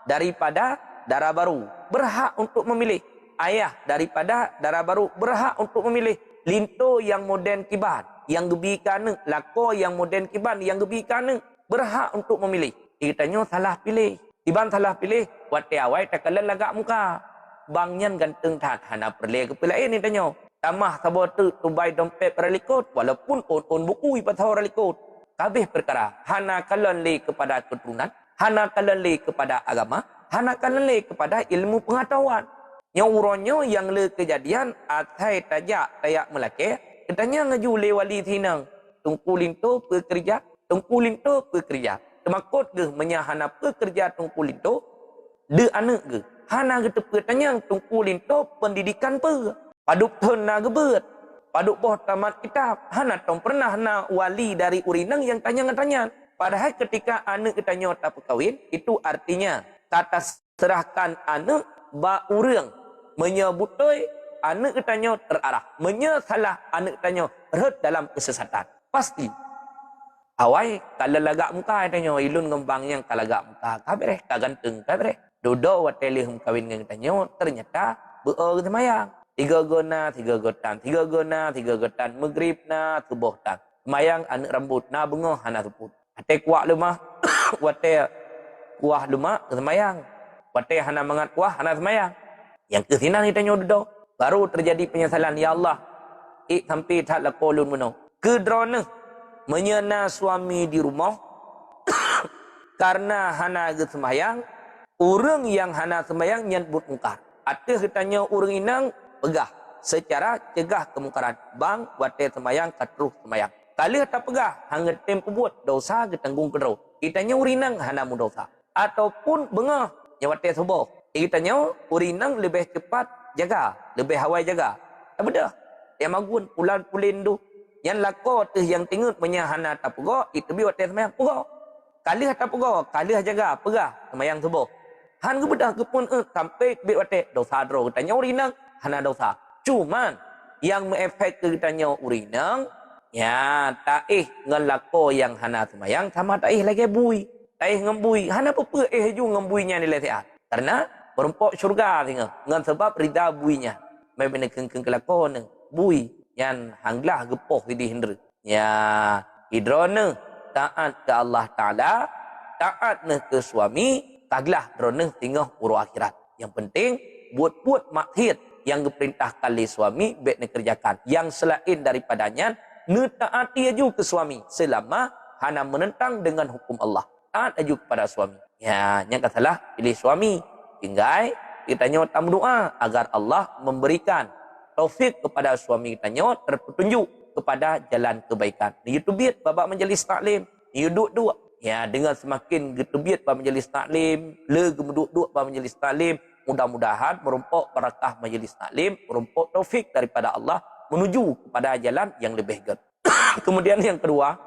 daripada darah baru berhak untuk memilih. Ayah daripada darah baru berhak untuk memilih. Linto yang moden kiban, yang gebi kana, lako yang moden kiban, yang gebi kana berhak untuk memilih. Kitanya salah pilih. Tiban salah pilih, wate awai takalan lagak muka. Bangnya ganteng tat hana perle kepelain ni tanya. Tamah sabar tu bai dompet relikot walaupun on buku ipatau relikot. Kabeh perkara hana kalonli kepada keturunan, hana kalonli kepada agama, hana kalonli kepada ilmu pengetahuan. Yang uronyo yang le kejadian atai tajak tayak melake, katanya ngaju le wali tinang. Tungku linto pekerja, tungku linto pekerja. Temakut ke menyahana pekerja tungku linto, de anak ke. Hana ke tepetanya tungku linto pendidikan pe. Paduk tona ke bet. Paduk boh tamat kitab. Hana tong pernah na wali dari urinang yang tanya-tanya. Padahal ketika anak tanya tak perkahwin, itu artinya kata serahkan anak ba urang menyebutoi anak tanya terarah. Menyesalah anak tanya red dalam kesesatan. Pasti. Awai kalau lagak muka tanya ilun ngembang yang kalagak muka kabreh kaganteng kabreh. Dodo wateli hum kawin dengan tanya ternyata beul semayang. 3 gona 3 gotan 3 gona 3 gotan maghrib na subuh tan. Semayang anak rambut na bengah hana seput. Ate kuah lumah wate kuah lumah semayang. Wate hana mangat kuah hana semayang. Yang kesinan ni tanya dodo. Baru terjadi penyesalan. Ya Allah. Sampai tak lakolun menau. Kedrona menyena suami di rumah karena hana ke semayang. Orang yang hana semayang nyebut mungkar. Ada katanya orang inang pegah. Secara cegah kemungkaran. Bang, wate semayang, katruh semayang. Kali tak pegah, hangat tempo buat dosa ketanggung kedau. Kitanya urinang hana mu dosa. Ataupun bengah, nyawate subuh. Kitanya urinang lebih cepat jaga. Lebih hawai jaga. Tak bedah. Yang magun pulan pulin tu. Yang lako tu yang tengok menyahana tak pegah, itu biar wate semayang pegah. Kali tak pegah, kali jaga, pegah semayang subuh. Han ke bedah ke pun sampai biar wate dosa dro. Kitanya urinang hana dosa. Cuman yang mengefek ke kitanya urinang, ya taih ngelako yang hana semayang sama taih lagi bui. Taih ngembui. Hana apa ju ngembuinya nilai sehat. Karena berempok syurga tinggal. Ngan sebab rida buinya. Mai benda keng-keng kelako ne. Bui. Yang hanglah gepoh di hindra. Ya hidrona taat ke Allah Ta'ala. Taat ne ke suami. Taglah drona tinggal uruh akhirat. Yang penting buat-buat makhir yang diperintahkan oleh suami baik ne kerjakan. Yang selain daripadanya ne taati aju ke suami selama hana menentang dengan hukum Allah. Taat aju kepada suami. Ya, yang katalah pilih suami. Tinggal kita nyot doa agar Allah memberikan taufik kepada suami kita nyot terpetunjuk kepada jalan kebaikan. Ni YouTube babak majlis taklim. Ni duduk ya dengan semakin getubiat pada majlis taklim, le gemeduk-duk pada majlis taklim, mudah-mudahan merumpok barakah majlis taklim, merumpok taufik daripada Allah menuju kepada jalan yang lebih baik. Kemudian yang kedua,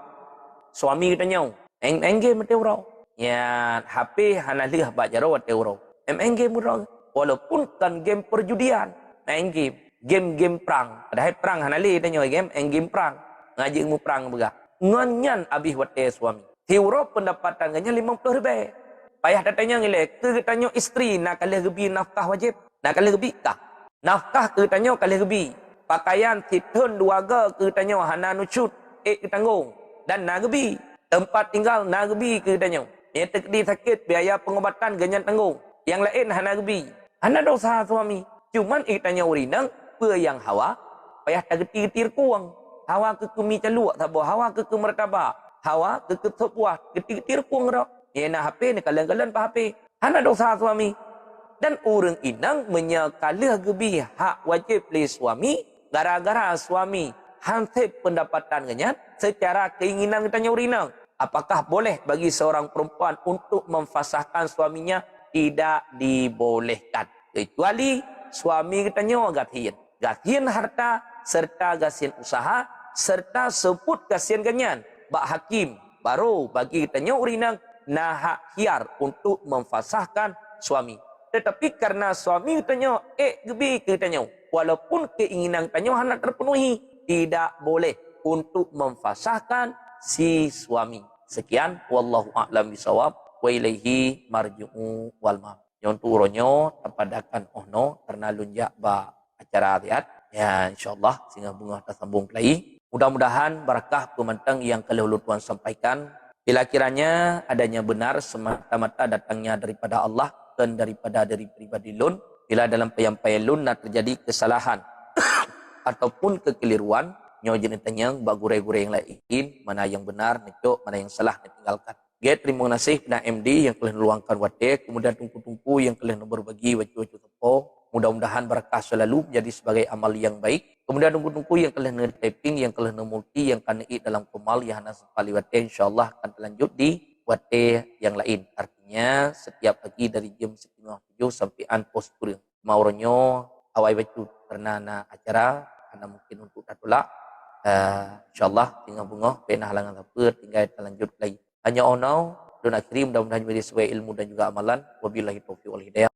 suami kita nyau, game mati urau. Ya, HP hanalih bak jaro mati urau. Game urau. Walaupun kan game perjudian, main game perang. Padahal perang hanalih kita nyau game perang. Ngaji ilmu perang begah. Nganyan abih wate suami. Tiuro pendapatan ganya 50 ribu. Payah datanya ngilek. Ke tanya isteri nak kali gebi nafkah wajib. Nak kali gebi kah? Nafkah ke tanya kali gebi. Pakaian titun duaga ke tanya hana nucut. Ketanggung. Dan nak gebi. Tempat tinggal nak gebi ke tanya. Yang terkedi sakit biaya pengobatan ganyan tanggung. Yang lain hana gebi. Hana dosa suami. Cuman tanya urinang. Apa yang hawa. Payah tak getir kuang. Hawa ke kemi caluk. Hawa ke mertabak. Hawa ke ketepuah, ketir kuang rak. Ya nak HP ni kalian-kalian pa HP. Hana dosa suami. Dan orang inang menyekalih gebi hak wajib li suami. Gara-gara suami hansip pendapatan kenyat secara keinginan kita nyurinang. Apakah boleh bagi seorang perempuan untuk memfasahkan suaminya? Tidak dibolehkan. Kecuali suami kita nyawa gatian. Gatian harta serta gasian usaha serta sebut gasian kenyan. Bak hakim baru bagi tanya urinang nah hak hiar untuk memfasahkan suami. Tetapi karena suami tanya gebi ke tanya walaupun keinginan tanya hendak terpenuhi tidak boleh untuk memfasahkan si suami. Sekian wallahu a'lam bisawab wa ilaihi marji'u wal ma'ab. Yang turonyo terpadakan ohno karena lunjak ba acara lihat ya insyaallah sehingga bunga tersambung lagi. Mudah-mudahan barakah pemantang yang kelihulu Tuhan sampaikan. Bila kiranya adanya benar semata-mata datangnya daripada Allah dan daripada dari pribadi lun. Bila dalam penyampaian lun nak terjadi kesalahan ataupun kekeliruan. Nyojen tanya bagure-gure yang lain. Mana yang benar, nekok, mana yang salah, ditinggalkan. Terima kasih kepada MD yang telah meluangkan wadah. Kemudian tungku-tungku yang telah berbagi wajah-wajah tepo. Mudah-mudahan barakah selalu menjadi sebagai amal yang baik. Kemudian tunggu-tunggu yang telah nge-taping, yang telah nge-multi, yang akan dalam kemal, yang hana sekali wadah, insyaAllah akan terlanjut di wate yang lain. Artinya setiap pagi dari jam 6:30 sampai an postur mauronyo awai baju karena na acara karena mungkin untuk datulak. InsyaAllah tinggal bunga pena halangan apa tinggal lanjut lagi. Hanya onau dan akhiri mudah-mudahan menjadi sesuai ilmu dan juga amalan. Wabillahi taufiq wal hidayah.